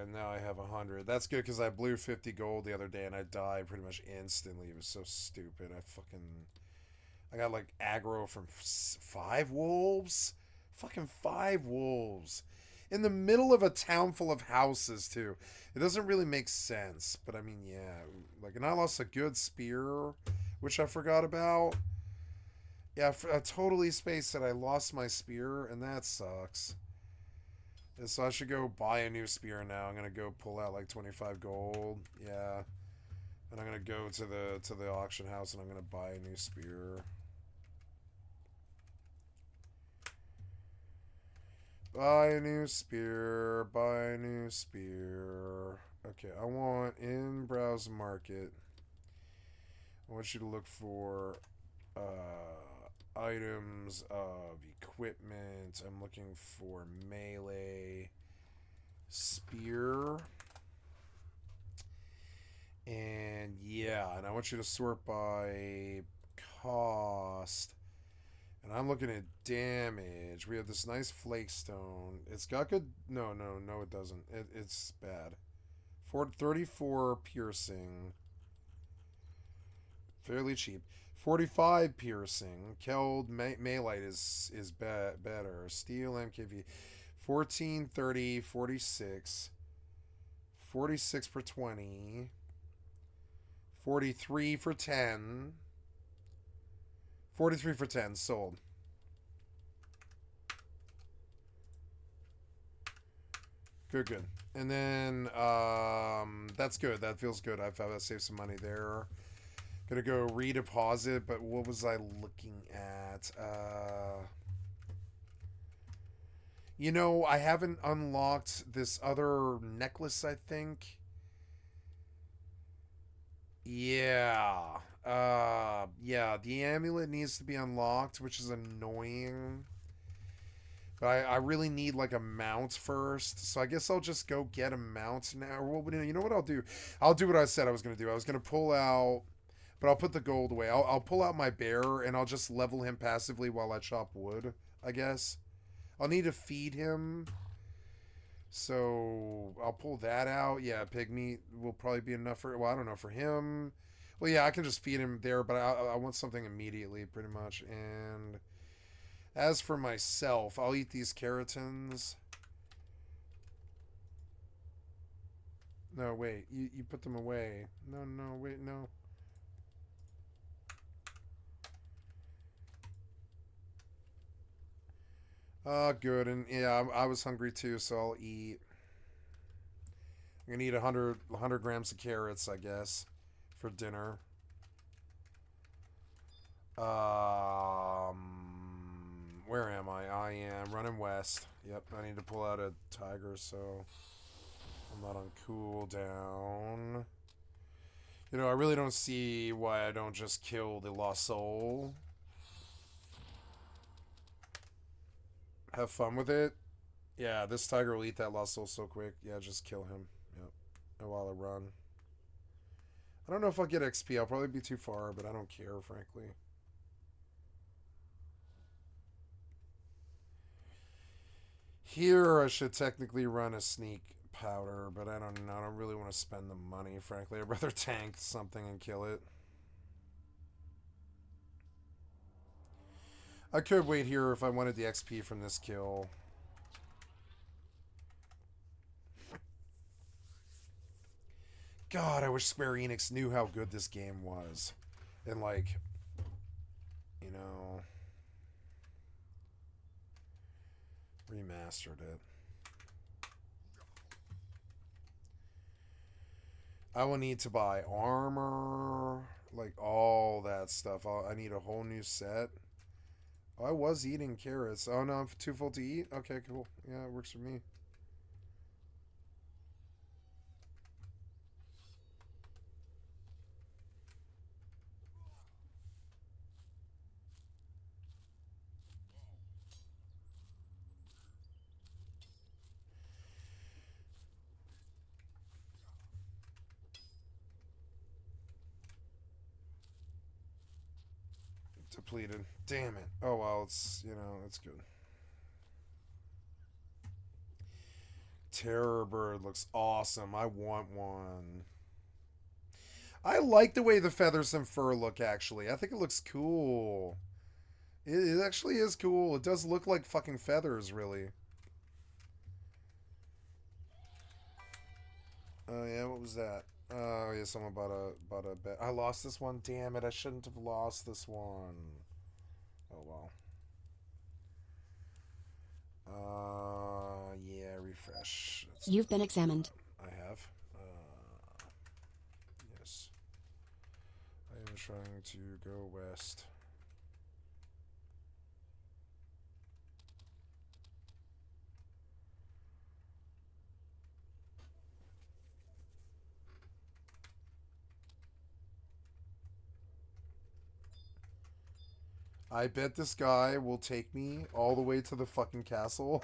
And now I have 100. That's good because I blew 50 gold the other day and I died pretty much instantly. It was so stupid. I got like aggro from 5 wolves? Fucking 5 wolves. In the middle of a town full of houses, too. It doesn't really make sense. But I mean, yeah. Like, and I lost a good spear, which I forgot about. Yeah, I totally spaced that I lost my spear, and that sucks. And so I should go buy a new spear now. I'm gonna go pull out like 25 gold. Yeah. And I'm gonna go to the auction house and I'm gonna buy a new spear. Buy a new spear. Buy a new spear. Okay, I want in browse market. I want you to look for items of equipment. I'm looking for melee spear. And yeah, and I want you to sort by cost. And I'm looking at damage. We have this nice flakestone. It's got good... No, it doesn't. It's bad. 34 piercing. Fairly cheap. 45 piercing. Keld Maylite is better. Steel MKV. 14, 30, 46. 46 for 20. 43 for 10. 43 for 10. Sold. Good. And then, that's good. That feels good. I've saved some money there. Gonna go redeposit, but what was I looking at? You know, I haven't unlocked this other necklace, I think. Yeah. Yeah, the amulet needs to be unlocked, which is annoying. But I really need, like, a mount first. So I guess I'll just go get a mount now. Or, you know what I'll do? I'll do what I said I was going to do. I was going to pull out... But I'll put the gold away. I'll pull out my bear, and I'll just level him passively while I chop wood, I guess. I'll need to feed him. So I'll pull that out. Yeah, pig meat will probably be enough for... Well, I don't know, for him... Well, yeah, I can just feed him there, but I want something immediately, pretty much. And as for myself, I'll eat these keratins. No, wait. You put them away. No, wait, no. Good. And yeah, I was hungry too, so I'll eat. I'm gonna eat 100 grams of carrots, I guess, for dinner. Where am I? I am running west. Yep, I need to pull out a tiger, so I'm not on cooldown. You know, I really don't see why I don't just kill the lost soul. Have fun with it. Yeah, this tiger will eat that lost soul so quick. Yeah, just kill him. Yep. And while I run. I don't know if I'll get XP. I'll probably be too far, but I don't care, frankly. Here, I should technically run a sneak powder, but I don't know. I don't really want to spend the money, frankly. I'd rather tank something and kill it. I could wait here if I wanted the XP from this kill. God, I wish Square Enix knew how good this game was. And, like, you know, remastered it. I will need to buy armor, like all that stuff. I need a whole new set. Oh, I was eating carrots. Oh no, I'm too full to eat? Okay, cool. Yeah, it works for me. Depleted. Damn it. Oh well, it's, you know, it's good. Terror bird looks awesome. I want one. I like the way the feathers and fur look, actually. I think it looks cool. It actually is cool. It does look like fucking feathers, really. Oh yeah, what was that? Oh yeah, someone bought a bet. I lost this one. Damn it! I shouldn't have lost this one. Oh well. Yeah, refresh. You've been examined. I have. Yes. I am trying to go west. I bet this guy will take me all the way to the fucking castle.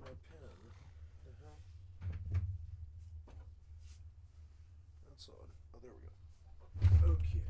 My pen. The hell? That's odd. Oh, there we go. Okay.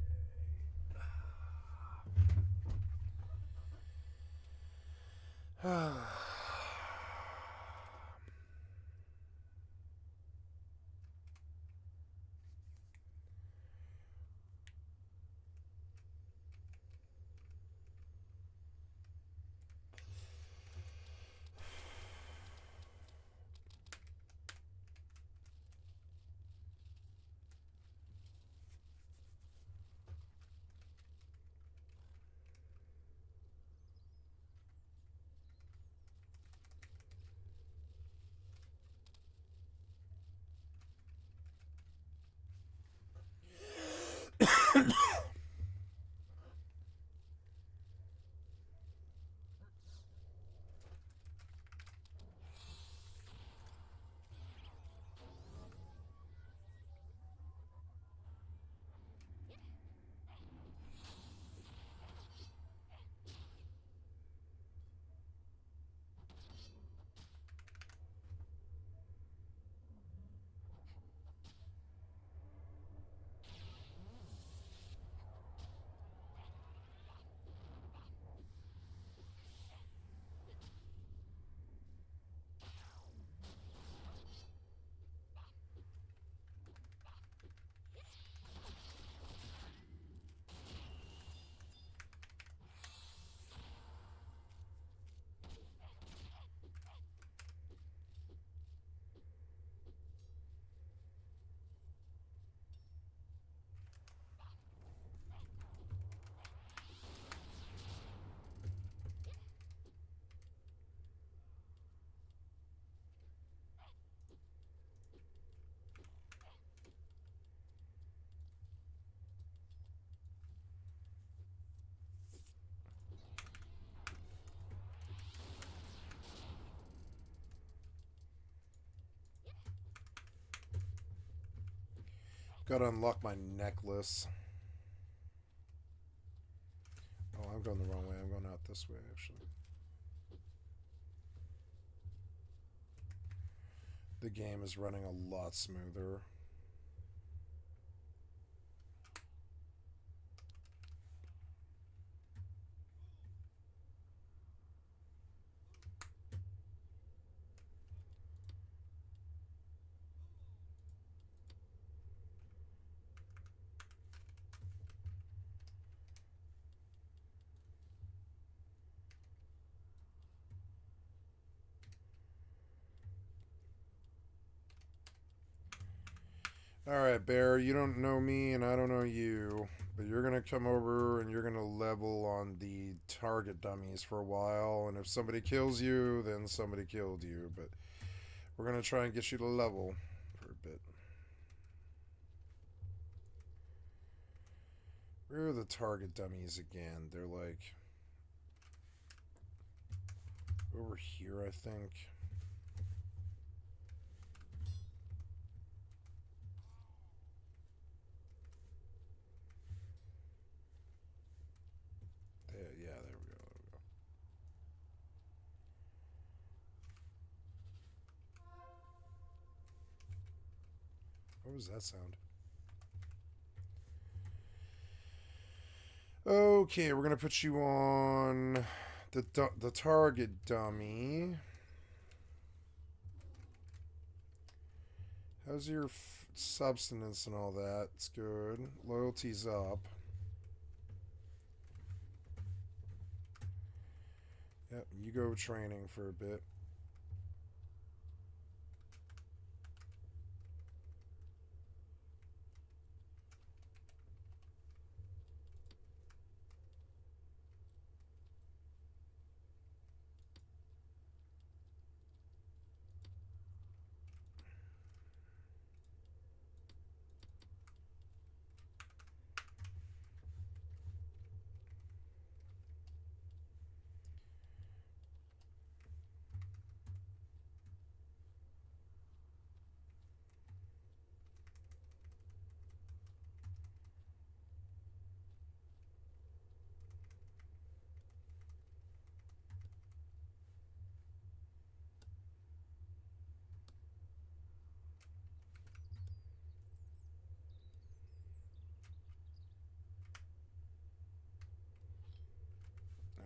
Gotta unlock my necklace. Oh, I'm going the wrong way. I'm going out this way, actually. The game is running a lot smoother. Alright, Bear, you don't know me and I don't know you, but you're going to come over and you're going to level on the target dummies for a while, and if somebody kills you, then somebody killed you, but we're going to try and get you to level for a bit. Where are the target dummies again? They're like over here, I think. Yeah, there we go. What was that sound? Okay, we're gonna put you on the target dummy. How's your substance and all that? It's good. Loyalty's up. Yep, you go training for a bit.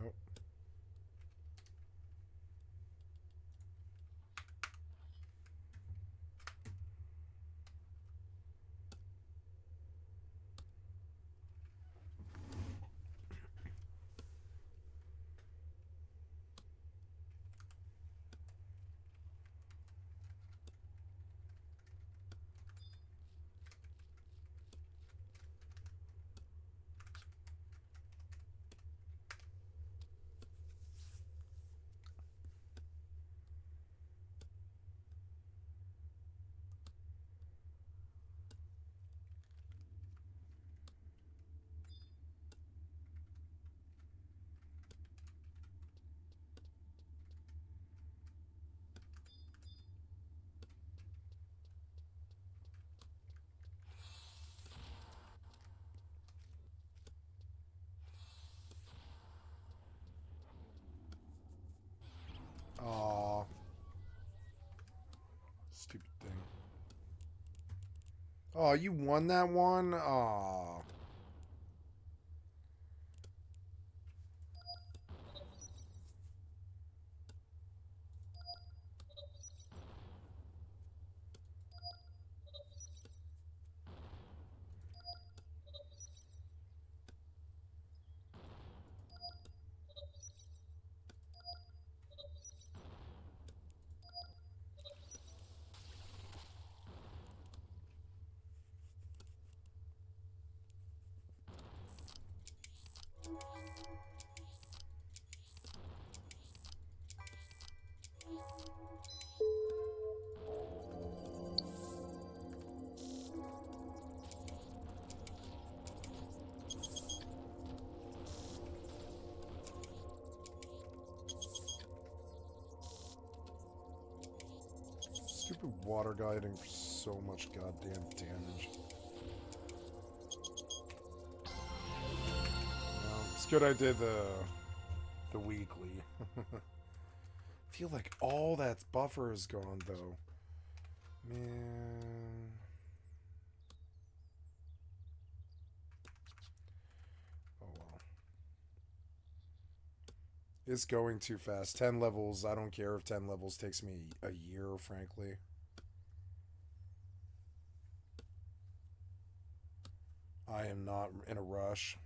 Nope. Aw. Stupid thing. Oh, you won that one? Aw. Stupid water guy hitting so much goddamn damage. good I did the weekly. Feel like all that buffer is gone though. Man. Oh well. It's going too fast. 10 levels. I don't care if 10 levels takes me a year, frankly. I am not in a rush.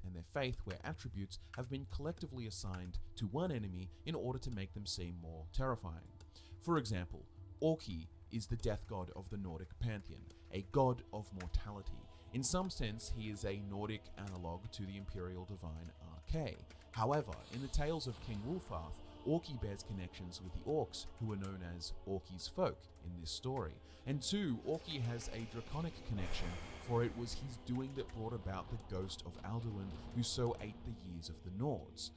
And their faith, where attributes have been collectively assigned to one enemy in order to make them seem more terrifying. For example, Orki is the death god of the Nordic pantheon, a god of mortality. In some sense, he is a Nordic analogue to the imperial divine Arche. However, in the tales of King Wulfarth, Orki bears connections with the orcs, who are known as Orki's folk in this story. And two, Orki has a draconic connection, for it was his doing that brought about the ghost of Alduin, who so ate the years of the Nords.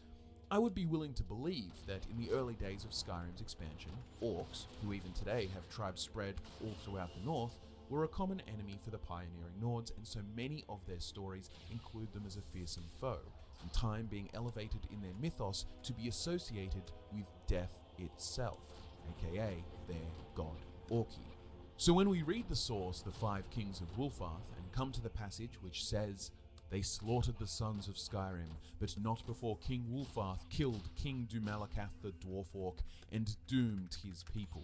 I would be willing to believe that in the early days of Skyrim's expansion, orcs, who even today have tribes spread all throughout the north, were a common enemy for the pioneering Nords, and so many of their stories include them as a fearsome foe, in time being elevated in their mythos to be associated with death itself, aka their god Orki. So when we read the source, the Five Kings of Wulfarth, and come to the passage which says, "They slaughtered the sons of Skyrim, but not before King Wulfarth killed King Dumalakath the Dwarf Orc and doomed his people,"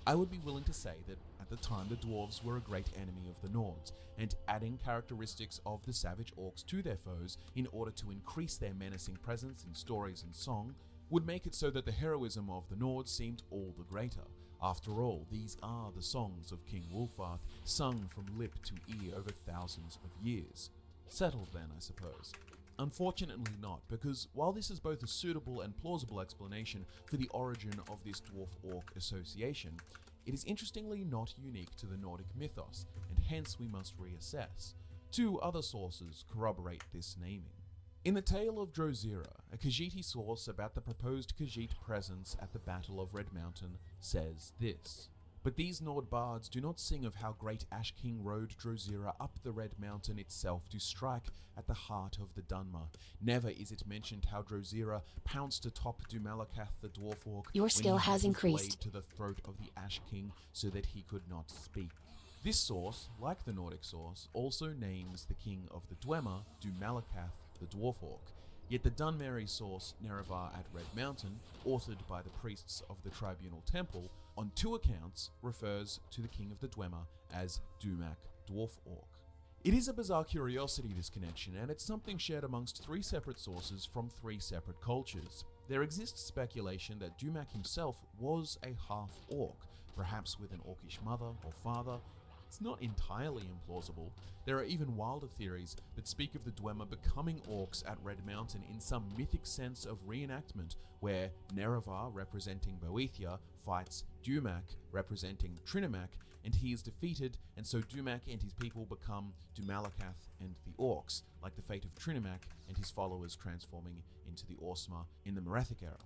I would be willing to say that at the time the dwarves were a great enemy of the Nords, and adding characteristics of the savage orcs to their foes in order to increase their menacing presence in stories and song would make it so that the heroism of the Nords seemed all the greater. After all, these are the songs of King Wulfar, sung from lip to ear over thousands of years. Settled then, I suppose. Unfortunately not, because while this is both a suitable and plausible explanation for the origin of this dwarf-orc association, it is interestingly not unique to the Nordic mythos, and hence we must reassess. Two other sources corroborate this naming. In the tale of Drozira, a Khajiiti source about the proposed Khajiit presence at the Battle of Red Mountain says this: "But these Nord bards do not sing of how great Ash King rode Drozira up the Red Mountain itself to strike at the heart of the Dunmer. Never is it mentioned how Drozira pounced atop Dumalakath the dwarf orc Your skill when he has had his increased. blade to the throat of the Ash King so that he could not speak." This source, like the Nordic source, also names the king of the Dwemer Dumalakath the dwarf orc. Yet the Dunmeri source, Nerevar at Red Mountain, authored by the priests of the Tribunal Temple, on two accounts refers to the king of the Dwemer as Dumak Dwarf Orc. It is a bizarre curiosity, this connection, and it's something shared amongst three separate sources from three separate cultures. There exists speculation that Dumak himself was a half-orc, perhaps with an orcish mother or father. It's not entirely implausible. There are even wilder theories that speak of the Dwemer becoming orcs at Red Mountain in some mythic sense of reenactment, where Nerevar, representing Boethia, fights Dumak, representing Trinimac, and he is defeated, and so Dumak and his people become Dumalakath and the orcs, like the fate of Trinimac and his followers transforming into the Orsma in the Merethic era.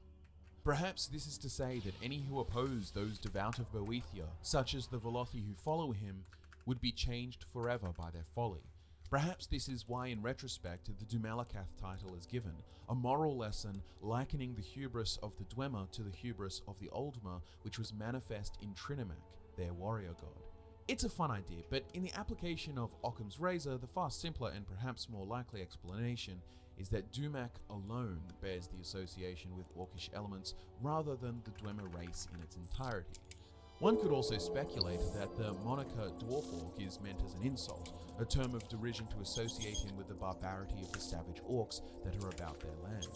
Perhaps this is to say that any who oppose those devout of Boethia, such as the Velothi who follow him, would be changed forever by their folly. Perhaps this is why in retrospect the Dumalakath title is given, a moral lesson likening the hubris of the Dwemer to the hubris of the Oldmer, which was manifest in Trinimac, their warrior god. It's a fun idea, but in the application of Occam's razor, the far simpler and perhaps more likely explanation is that Dumak alone bears the association with orcish elements rather than the Dwemer race in its entirety. One could also speculate that the moniker dwarf orc is meant as an insult, a term of derision to associate him with the barbarity of the savage orcs that are about their lands.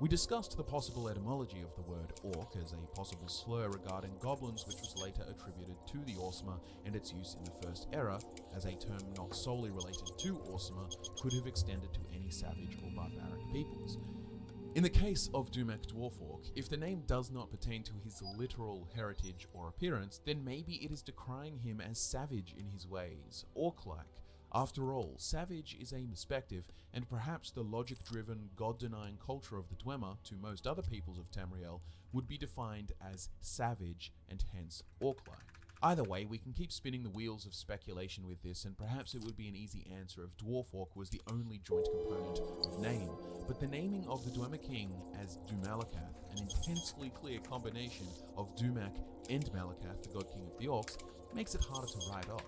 We discussed the possible etymology of the word orc as a possible slur regarding goblins, which was later attributed to the Orsma, and its use in the First Era, as a term not solely related to Orsma, could have extended to any savage or barbaric peoples. In the case of Dumak Dwarf Orc, if the name does not pertain to his literal heritage or appearance, then maybe it is decrying him as savage in his ways, orc-like. After all, savage is a perspective, and perhaps the logic-driven, god-denying culture of the Dwemer to most other peoples of Tamriel would be defined as savage and hence orc-like. Either way, we can keep spinning the wheels of speculation with this, and perhaps it would be an easy answer if Dwarf Orc was the only joint component of name, but the naming of the Dwemer king as Dumalakath, an intensely clear combination of Dumak and Malakath, the god king of the orcs, makes it harder to write off.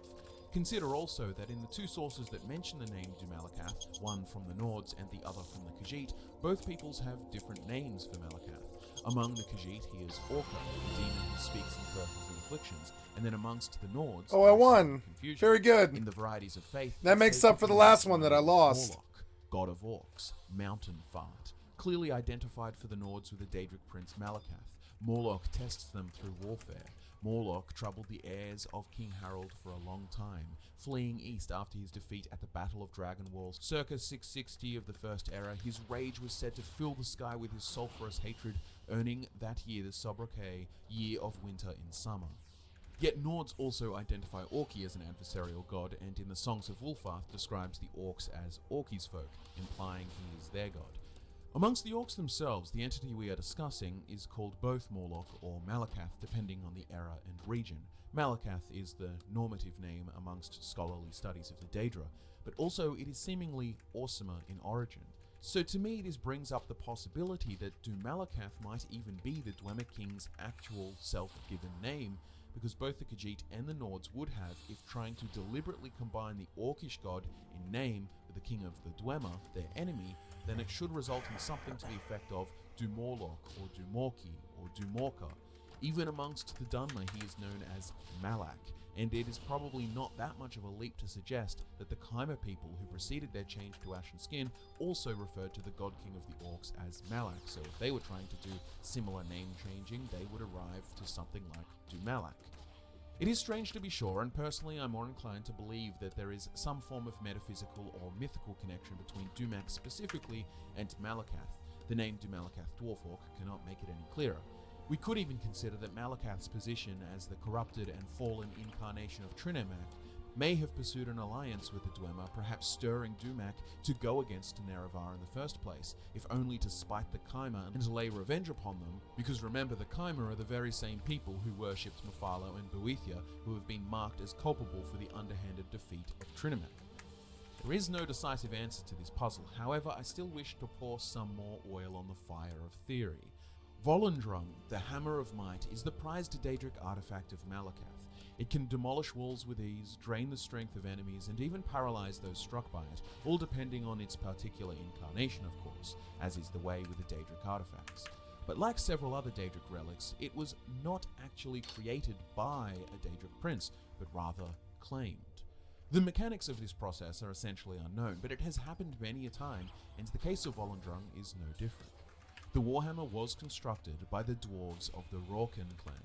Consider also that in the two sources that mention the name Dumalakath, one from the Nords and the other from the Khajiit, both peoples have different names for Malakath. Among the Khajiit, he is Orca, the demon who speaks in curses and afflictions, and then amongst the Nords... Oh, I won! Very good. In the varieties of faith... That makes up for the last one that I lost. Morlock, god of orcs, mountain fart, clearly identified for the Nords with the Daedric prince Malakath. Morlock tests them through warfare. Morlock troubled the heirs of King Harold for a long time, fleeing east after his defeat at the Battle of Dragon Walls. Circa 660 of the First Era, his rage was said to fill the sky with his sulphurous hatred, earning that year the sobriquet Year of Winter in Summer. Yet Nords also identify Orki as an adversarial god, and in the Songs of Wulfarth describes the orcs as Orki's folk, implying he is their god. Amongst the orcs themselves, the entity we are discussing is called both Morlock or Malakath, depending on the era and region. Malakath is the normative name amongst scholarly studies of the Daedra, but also it is seemingly Orsama in origin. So to me this brings up the possibility that Dumalakath might even be the Dwemer king's actual self-given name, because both the Khajiit and the Nords would have if trying to deliberately combine the Orcish god in name with the king of the Dwemer, their enemy, then it should result in something to the effect of Dumorlock or Dumorki or Dumorka. Even amongst the Dunmer, he is known as Malak, and it is probably not that much of a leap to suggest that the Khymer people who preceded their change to ashen skin also referred to the god king of the orcs as Malak, so if they were trying to do similar name changing, they would arrive to something like Dumalak. It is strange to be sure, and personally I'm more inclined to believe that there is some form of metaphysical or mythical connection between Dumak specifically and Malakath. The name Dumalakath Dwarfork cannot make it any clearer. We could even consider that Malakath's position as the corrupted and fallen incarnation of Trinemak may have pursued an alliance with the Dwemer, perhaps stirring Dumak to go against Nerevar in the first place, if only to spite the Khymer and lay revenge upon them, because remember, the Khymer are the very same people who worshipped Mephala and Boethia, who have been marked as culpable for the underhanded defeat of Trinemak. There is no decisive answer to this puzzle, however I still wish to pour some more oil on the fire of theory. Volendrung, the Hammer of Might, is the prized Daedric artifact of Malakath. It can demolish walls with ease, drain the strength of enemies, and even paralyze those struck by it, all depending on its particular incarnation, of course, as is the way with the Daedric artifacts. But like several other Daedric relics, it was not actually created by a Daedric prince, but rather claimed. The mechanics of this process are essentially unknown, but it has happened many a time, and the case of Volendrung is no different. The Warhammer was constructed by the dwarves of the Rorken clan.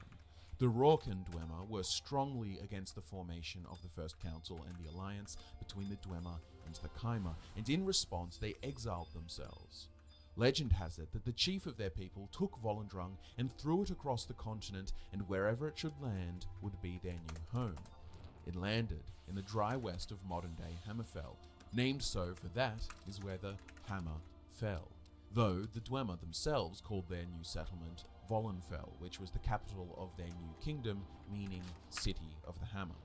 The Rorken Dwemer were strongly against the formation of the First Council and the alliance between the Dwemer and the Khymer, and in response they exiled themselves. Legend has it that the chief of their people took Volendrung and threw it across the continent, and wherever it should land would be their new home. It landed in the dry west of modern-day Hammerfell. Named so for that is where the hammer fell. Though the Dwemer themselves called their new settlement Volenfell, which was the capital of their new kingdom, meaning City of the Hammer.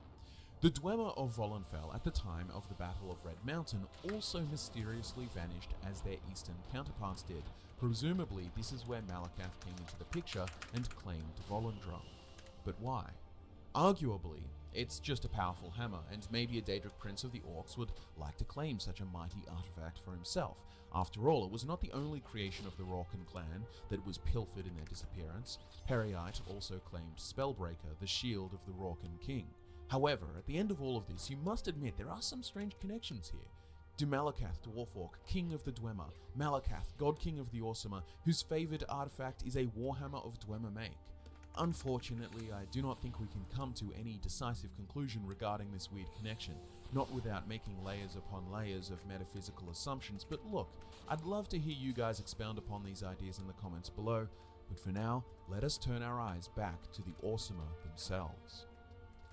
The Dwemer of Volenfell at the time of the Battle of Red Mountain also mysteriously vanished as their eastern counterparts did. Presumably this is where Malakath came into the picture and claimed Volendrung. But why? Arguably, it's just a powerful hammer, and maybe a Daedric prince of the orcs would like to claim such a mighty artifact for himself. After all, it was not the only creation of the Rorken clan that was pilfered in their disappearance. Periite also claimed Spellbreaker, the shield of the Rorken king. However, at the end of all of this, you must admit there are some strange connections here. Dumalakath Dwarfork, king of the Dwemer, Malakath, god king of the Orsimer, whose favoured artifact is a Warhammer of Dwemer make. Unfortunately, I do not think we can come to any decisive conclusion regarding this weird connection, not without making layers upon layers of metaphysical assumptions, but look, I'd love to hear you guys expound upon these ideas in the comments below, but for now, let us turn our eyes back to the Orsimer themselves.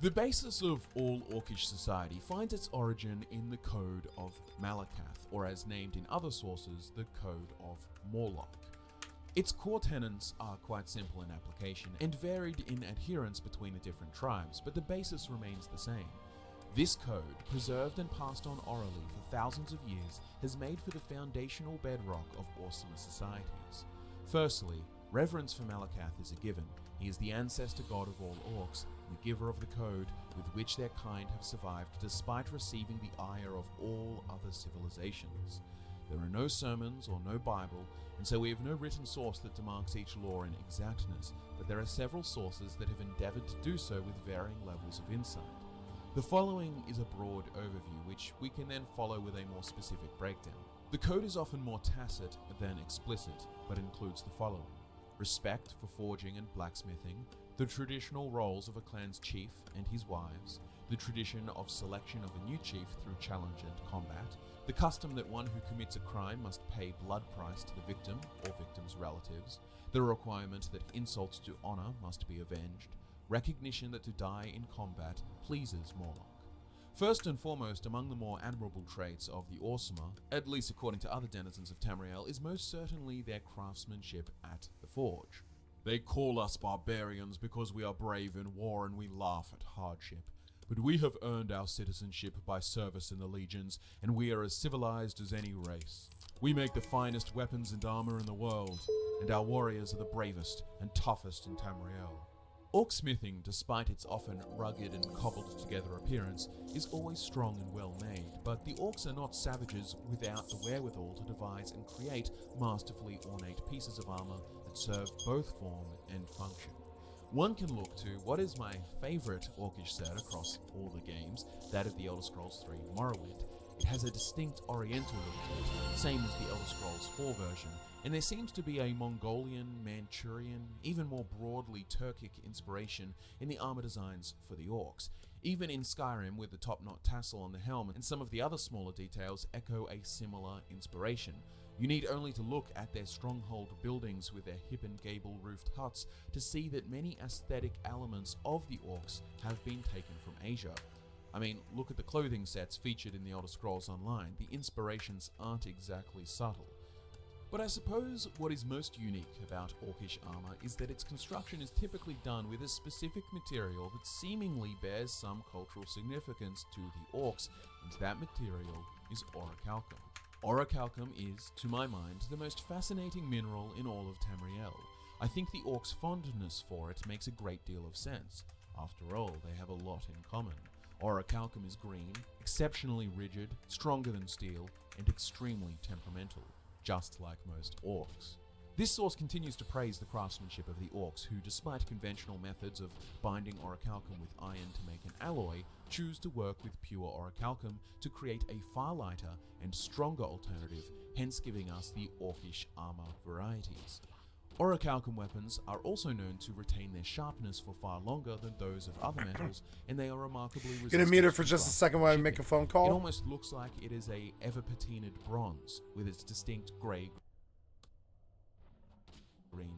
The basis of all Orcish society finds its origin in the Code of Malakath, or as named in other sources, the Code of Morlock. Its core tenets are quite simple in application and varied in adherence between the different tribes, but the basis remains the same. This code, preserved and passed on orally for thousands of years, has made for the foundational bedrock of Orsimer societies. Firstly, reverence for Malakath is a given. He is the ancestor god of all orcs, and the giver of the code with which their kind have survived despite receiving the ire of all other civilizations. There are no sermons or no Bible, and so we have no written source that demarks each law in exactness, but there are several sources that have endeavored to do so with varying levels of insight. The following is a broad overview, which we can then follow with a more specific breakdown. The code is often more tacit than explicit, but includes the following: respect for forging and blacksmithing, the traditional roles of a clan's chief and his wives, the tradition of selection of a new chief through challenge and combat, the custom that one who commits a crime must pay blood price to the victim or victim's relatives, the requirement that insults to honor must be avenged, recognition that to die in combat pleases Morlock. First and foremost among the more admirable traits of the Orsimer, at least according to other denizens of Tamriel, is most certainly their craftsmanship at the forge. They call us barbarians because we are brave in war and we laugh at hardship. But we have earned our citizenship by service in the legions, and we are as civilized as any race. We make the finest weapons and armor in the world, and our warriors are the bravest and toughest in Tamriel. Orcsmithing, despite its often rugged and cobbled together appearance, is always strong and well made, but the orcs are not savages without the wherewithal to devise and create masterfully ornate pieces of armor that serve both form and function. One can look to what is my favourite orcish set across all the games, that of the Elder Scrolls 3 Morrowind. It has a distinct oriental look to it, same as the Elder Scrolls 4 version, and there seems to be a Mongolian, Manchurian, even more broadly Turkic inspiration in the armor designs for the orcs. Even in Skyrim, with the top-knot tassel on the helm and some of the other smaller details echo a similar inspiration. You need only to look at their stronghold buildings with their hip and gable-roofed huts to see that many aesthetic elements of the orcs have been taken from Asia. I mean, look at the clothing sets featured in the Elder Scrolls Online. The inspirations aren't exactly subtle. But I suppose what is most unique about orcish armor is that its construction is typically done with a specific material that seemingly bears some cultural significance to the orcs, and that material is orichalcum. Orichalcum is, to my mind, the most fascinating mineral in all of Tamriel. I think the orcs' fondness for it makes a great deal of sense. After all, they have a lot in common. Orichalcum is green, exceptionally rigid, stronger than steel, and extremely temperamental, just like most orcs. This source continues to praise the craftsmanship of the orcs who, despite conventional methods of binding orichalcum with iron to make an alloy, choose to work with pure orichalcum to create a far lighter and stronger alternative, hence giving us the orcish armor varieties. Orichalcum weapons are also known to retain their sharpness for far longer than those of other metals, and they are remarkably resistant. Gonna mute it for to just a rough second while I chipping. make a phone It call. almost looks like it is a ever-patinaed bronze with its distinct grey-green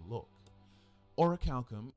look. Orichalcum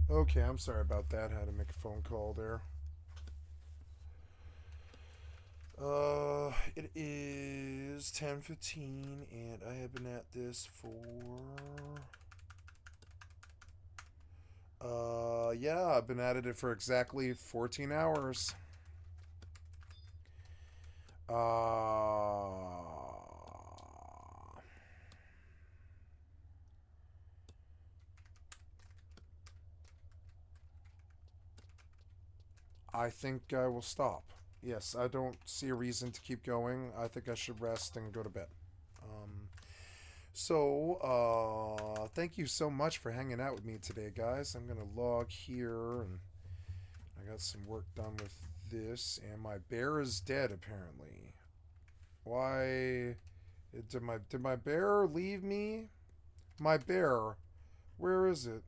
Okay, I'm sorry about that. I had to make a phone call there. It is 10:15, and I have been at this for yeah, I've been at it for exactly 14 hours. I think I will stop. Yes, I don't see a reason to keep going. I think I should rest and go to bed. Thank you so much for hanging out with me today, guys. I'm going to log here, and I got some work done with this, and my bear is dead, apparently. Why? Did my bear leave me? My bear. Where is it?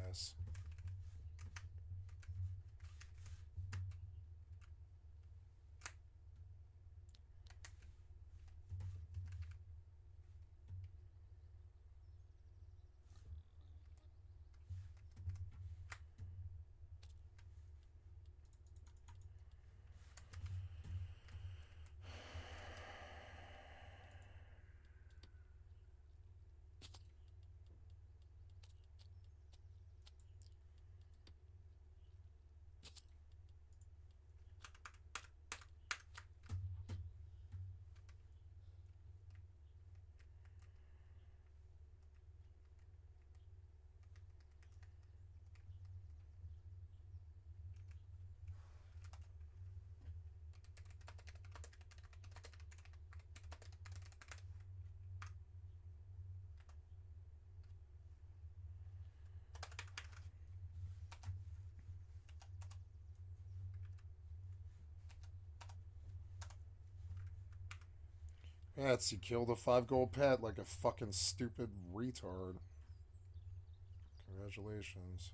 guess. Yes, he killed a 5 gold pet like a fucking stupid retard. Congratulations.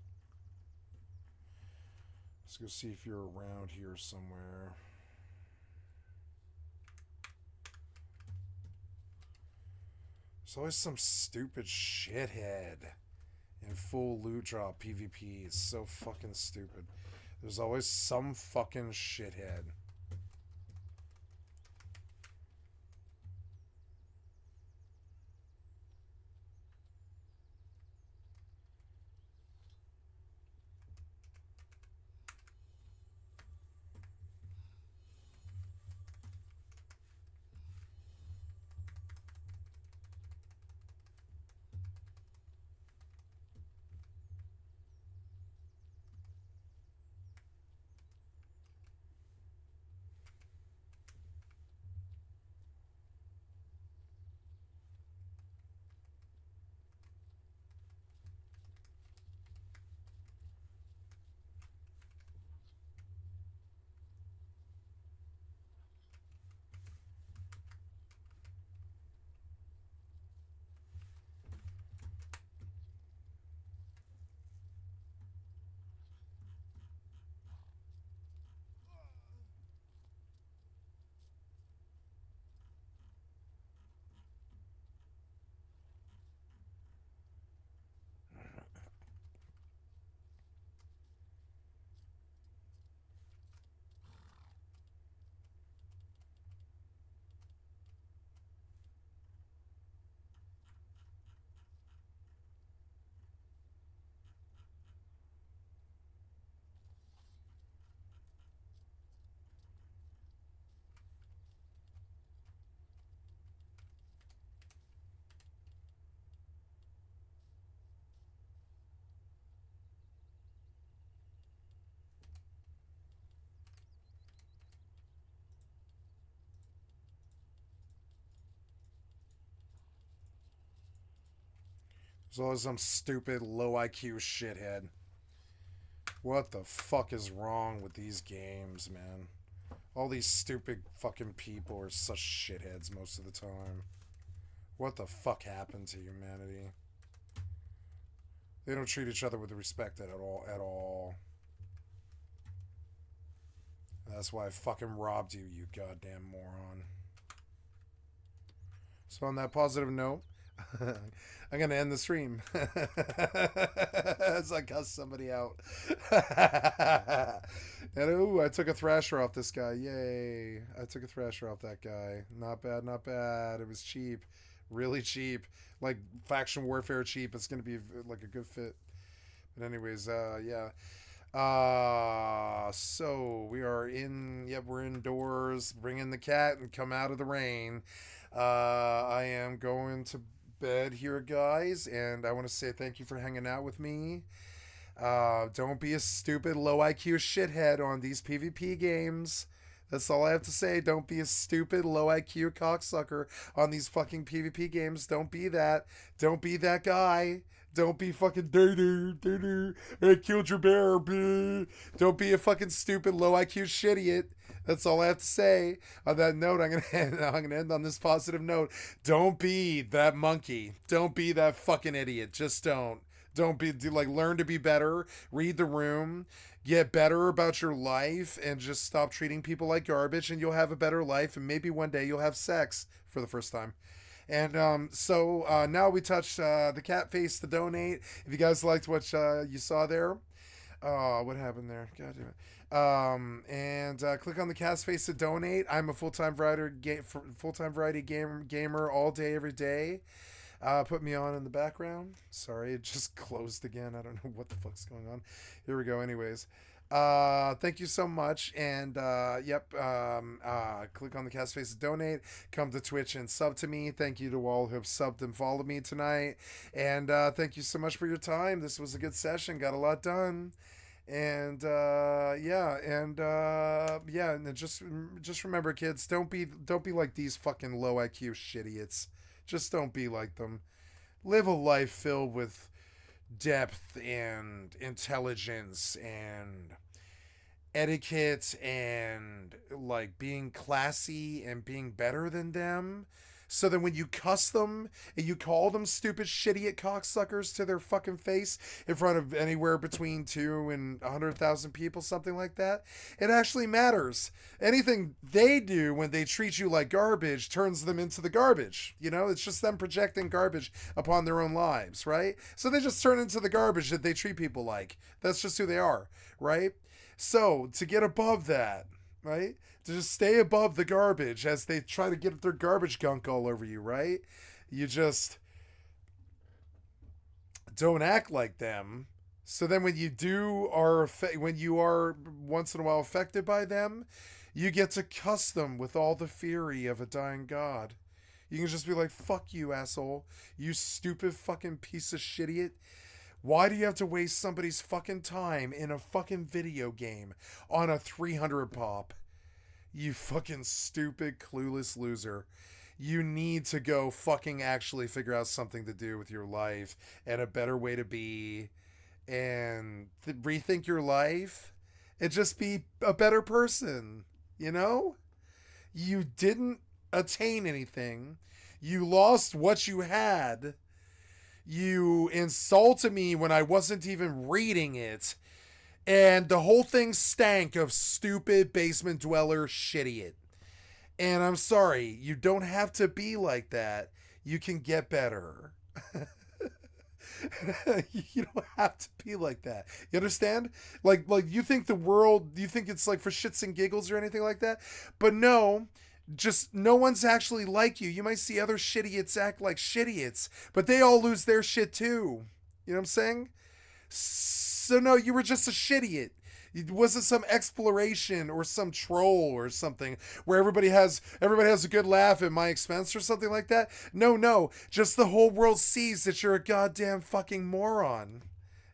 Let's go see if you're around here somewhere. There's always some stupid shithead in full loot drop PvP. It's so fucking stupid. There's always some fucking shithead. There's always some stupid low IQ shithead. What the fuck is wrong with these games, man? All these stupid fucking people are such shitheads most of the time. What the fuck happened to humanity? They don't treat each other with respect at all. That's why I fucking robbed you, you goddamn moron. So on that positive note, I'm gonna end the stream as I cuss somebody out. And ooh, I took a thrasher off this guy. Yay! I took a thrasher off that guy. Not bad, not bad. It was cheap, really cheap, like faction warfare cheap. It's gonna be like a good fit. But anyways, yeah. So we are in. Yep, we're indoors. Bring in the cat and come out of the rain. I am going to bed here, guys, and I want to say thank you for hanging out with me. Don't be a stupid low IQ shithead on these PvP games. That's all I have to say. Don't be a stupid low IQ cocksucker on these fucking PvP games. Don't be that. Don't be that guy. Don't be fucking doo-doo. I killed your bear, boo. Don't be a fucking stupid low IQ shit idiot. That's all I have to say. On that note, I'm gonna end on this positive note. Don't be that monkey. Don't be that fucking idiot. Just don't. Learn to be better, read the room, get better about your life, and just stop treating people like garbage, and you'll have a better life, and maybe one day you'll have sex for the first time. And now we touched the cat face to donate. If you guys liked what you saw there, what happened there? God damn it. Click on the cast face to donate. I'm a full-time variety gamer all day, every day. Put me on in the background. Sorry, it just closed again. I don't know what the fuck's going on. Here we go. Anyways, thank you so much. And click on the cast face to donate. Come to Twitch and sub to me. Thank you to all who have subbed and followed me tonight. And thank you so much for your time. This was a good session. Got a lot done. And just remember, kids, don't be like these fucking low IQ shitiots. Just don't be like them. Live a life filled with depth and intelligence and etiquette and like being classy and being better than them. So that when you cuss them and you call them stupid shitty cocksuckers to their fucking face in front of anywhere between 2 and 100,000 people, something like that, it actually matters. Anything they do when they treat you like garbage turns them into the garbage. You know, it's just them projecting garbage upon their own lives, right? So they just turn into the garbage that they treat people like. That's just who they are, right? So to get above that, right? To just stay above the garbage as they try to get their garbage gunk all over you, right? You just don't act like them. So then when you are once in a while affected by them, you get to cuss them with all the fury of a dying god. You can just be like, fuck you, asshole. You stupid fucking piece of shit idiot. Why do you have to waste somebody's fucking time in a fucking video game on a 300 pop? You fucking stupid, clueless loser. You need to go fucking actually figure out something to do with your life and a better way to be and rethink your life and just be a better person, you know? You didn't attain anything. You lost what you had. You insulted me when I wasn't even reading it. And the whole thing stank of stupid basement dweller shit. And I'm sorry, you don't have to be like that. You can get better. You don't have to be like that. You understand? Like you think you think it's like for shits and giggles or anything like that? But no, just no one's actually like you. You might see other shitiots act like shitiots, but they all lose their shit too. You know what I'm saying? So no, you were just a shitiot. It wasn't some exploration or some troll or something where everybody has a good laugh at my expense or something like that. No, just the whole world sees that you're a goddamn fucking moron.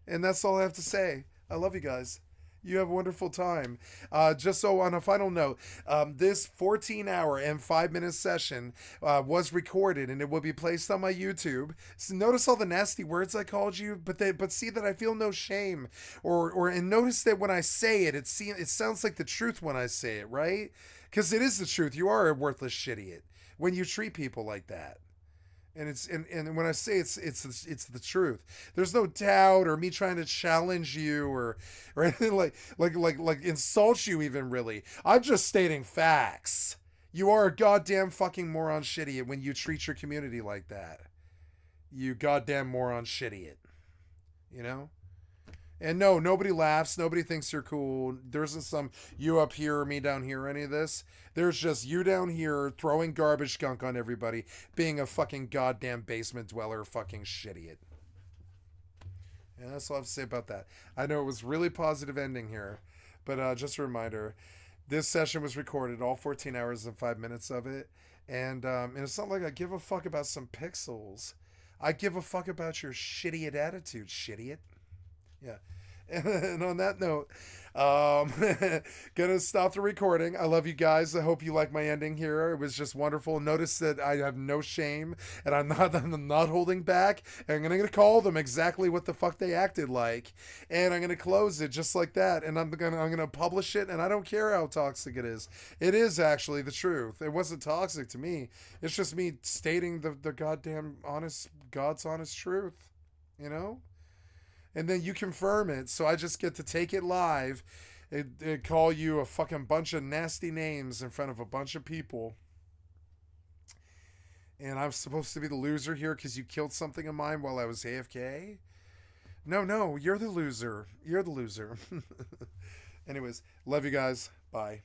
And that's all I have to say. I love you guys. You have a wonderful time. Just so on a final note, this 14-hour and 5-minute session was recorded and it will be placed on my YouTube. So notice all the nasty words I called you, but see that I feel no shame, and notice that when I say it, it sounds like the truth when I say it, right? Because it is the truth. You are a worthless shit when you treat people like that. And and when I say it's the truth. There's no doubt or me trying to challenge you or anything like insult you even really. I'm just stating facts. You are a goddamn fucking moron shitty when you treat your community like that. You goddamn moron shitty. You know? And no, nobody laughs. Nobody thinks you're cool. There isn't some you up here or me down here or any of this. There's just you down here throwing garbage gunk on everybody, being a fucking goddamn basement dweller fucking shitiot. And that's all I have to say about that. I know it was really positive ending here, but just a reminder, this session was recorded, all 14 hours and 5 minutes of it. And it's not like I give a fuck about some pixels. I give a fuck about your shitiot attitude, shitiot. Yeah. And on that note, gonna stop the recording. I love you guys. I hope you like my ending here. It was just wonderful. Notice that I have no shame and I'm not holding back. And I'm gonna call them exactly what the fuck they acted like. And I'm gonna close it just like that. And I'm gonna publish it, and I don't care how toxic it is. It is actually the truth. It wasn't toxic to me. It's just me stating the goddamn God's honest truth. You know? and then you confirm it. So I just get to take it live and call you a fucking bunch of nasty names in front of a bunch of people. And I'm supposed to be the loser here because you killed something of mine while I was AFK? No, you're the loser. You're the loser. Anyways, love you guys. Bye.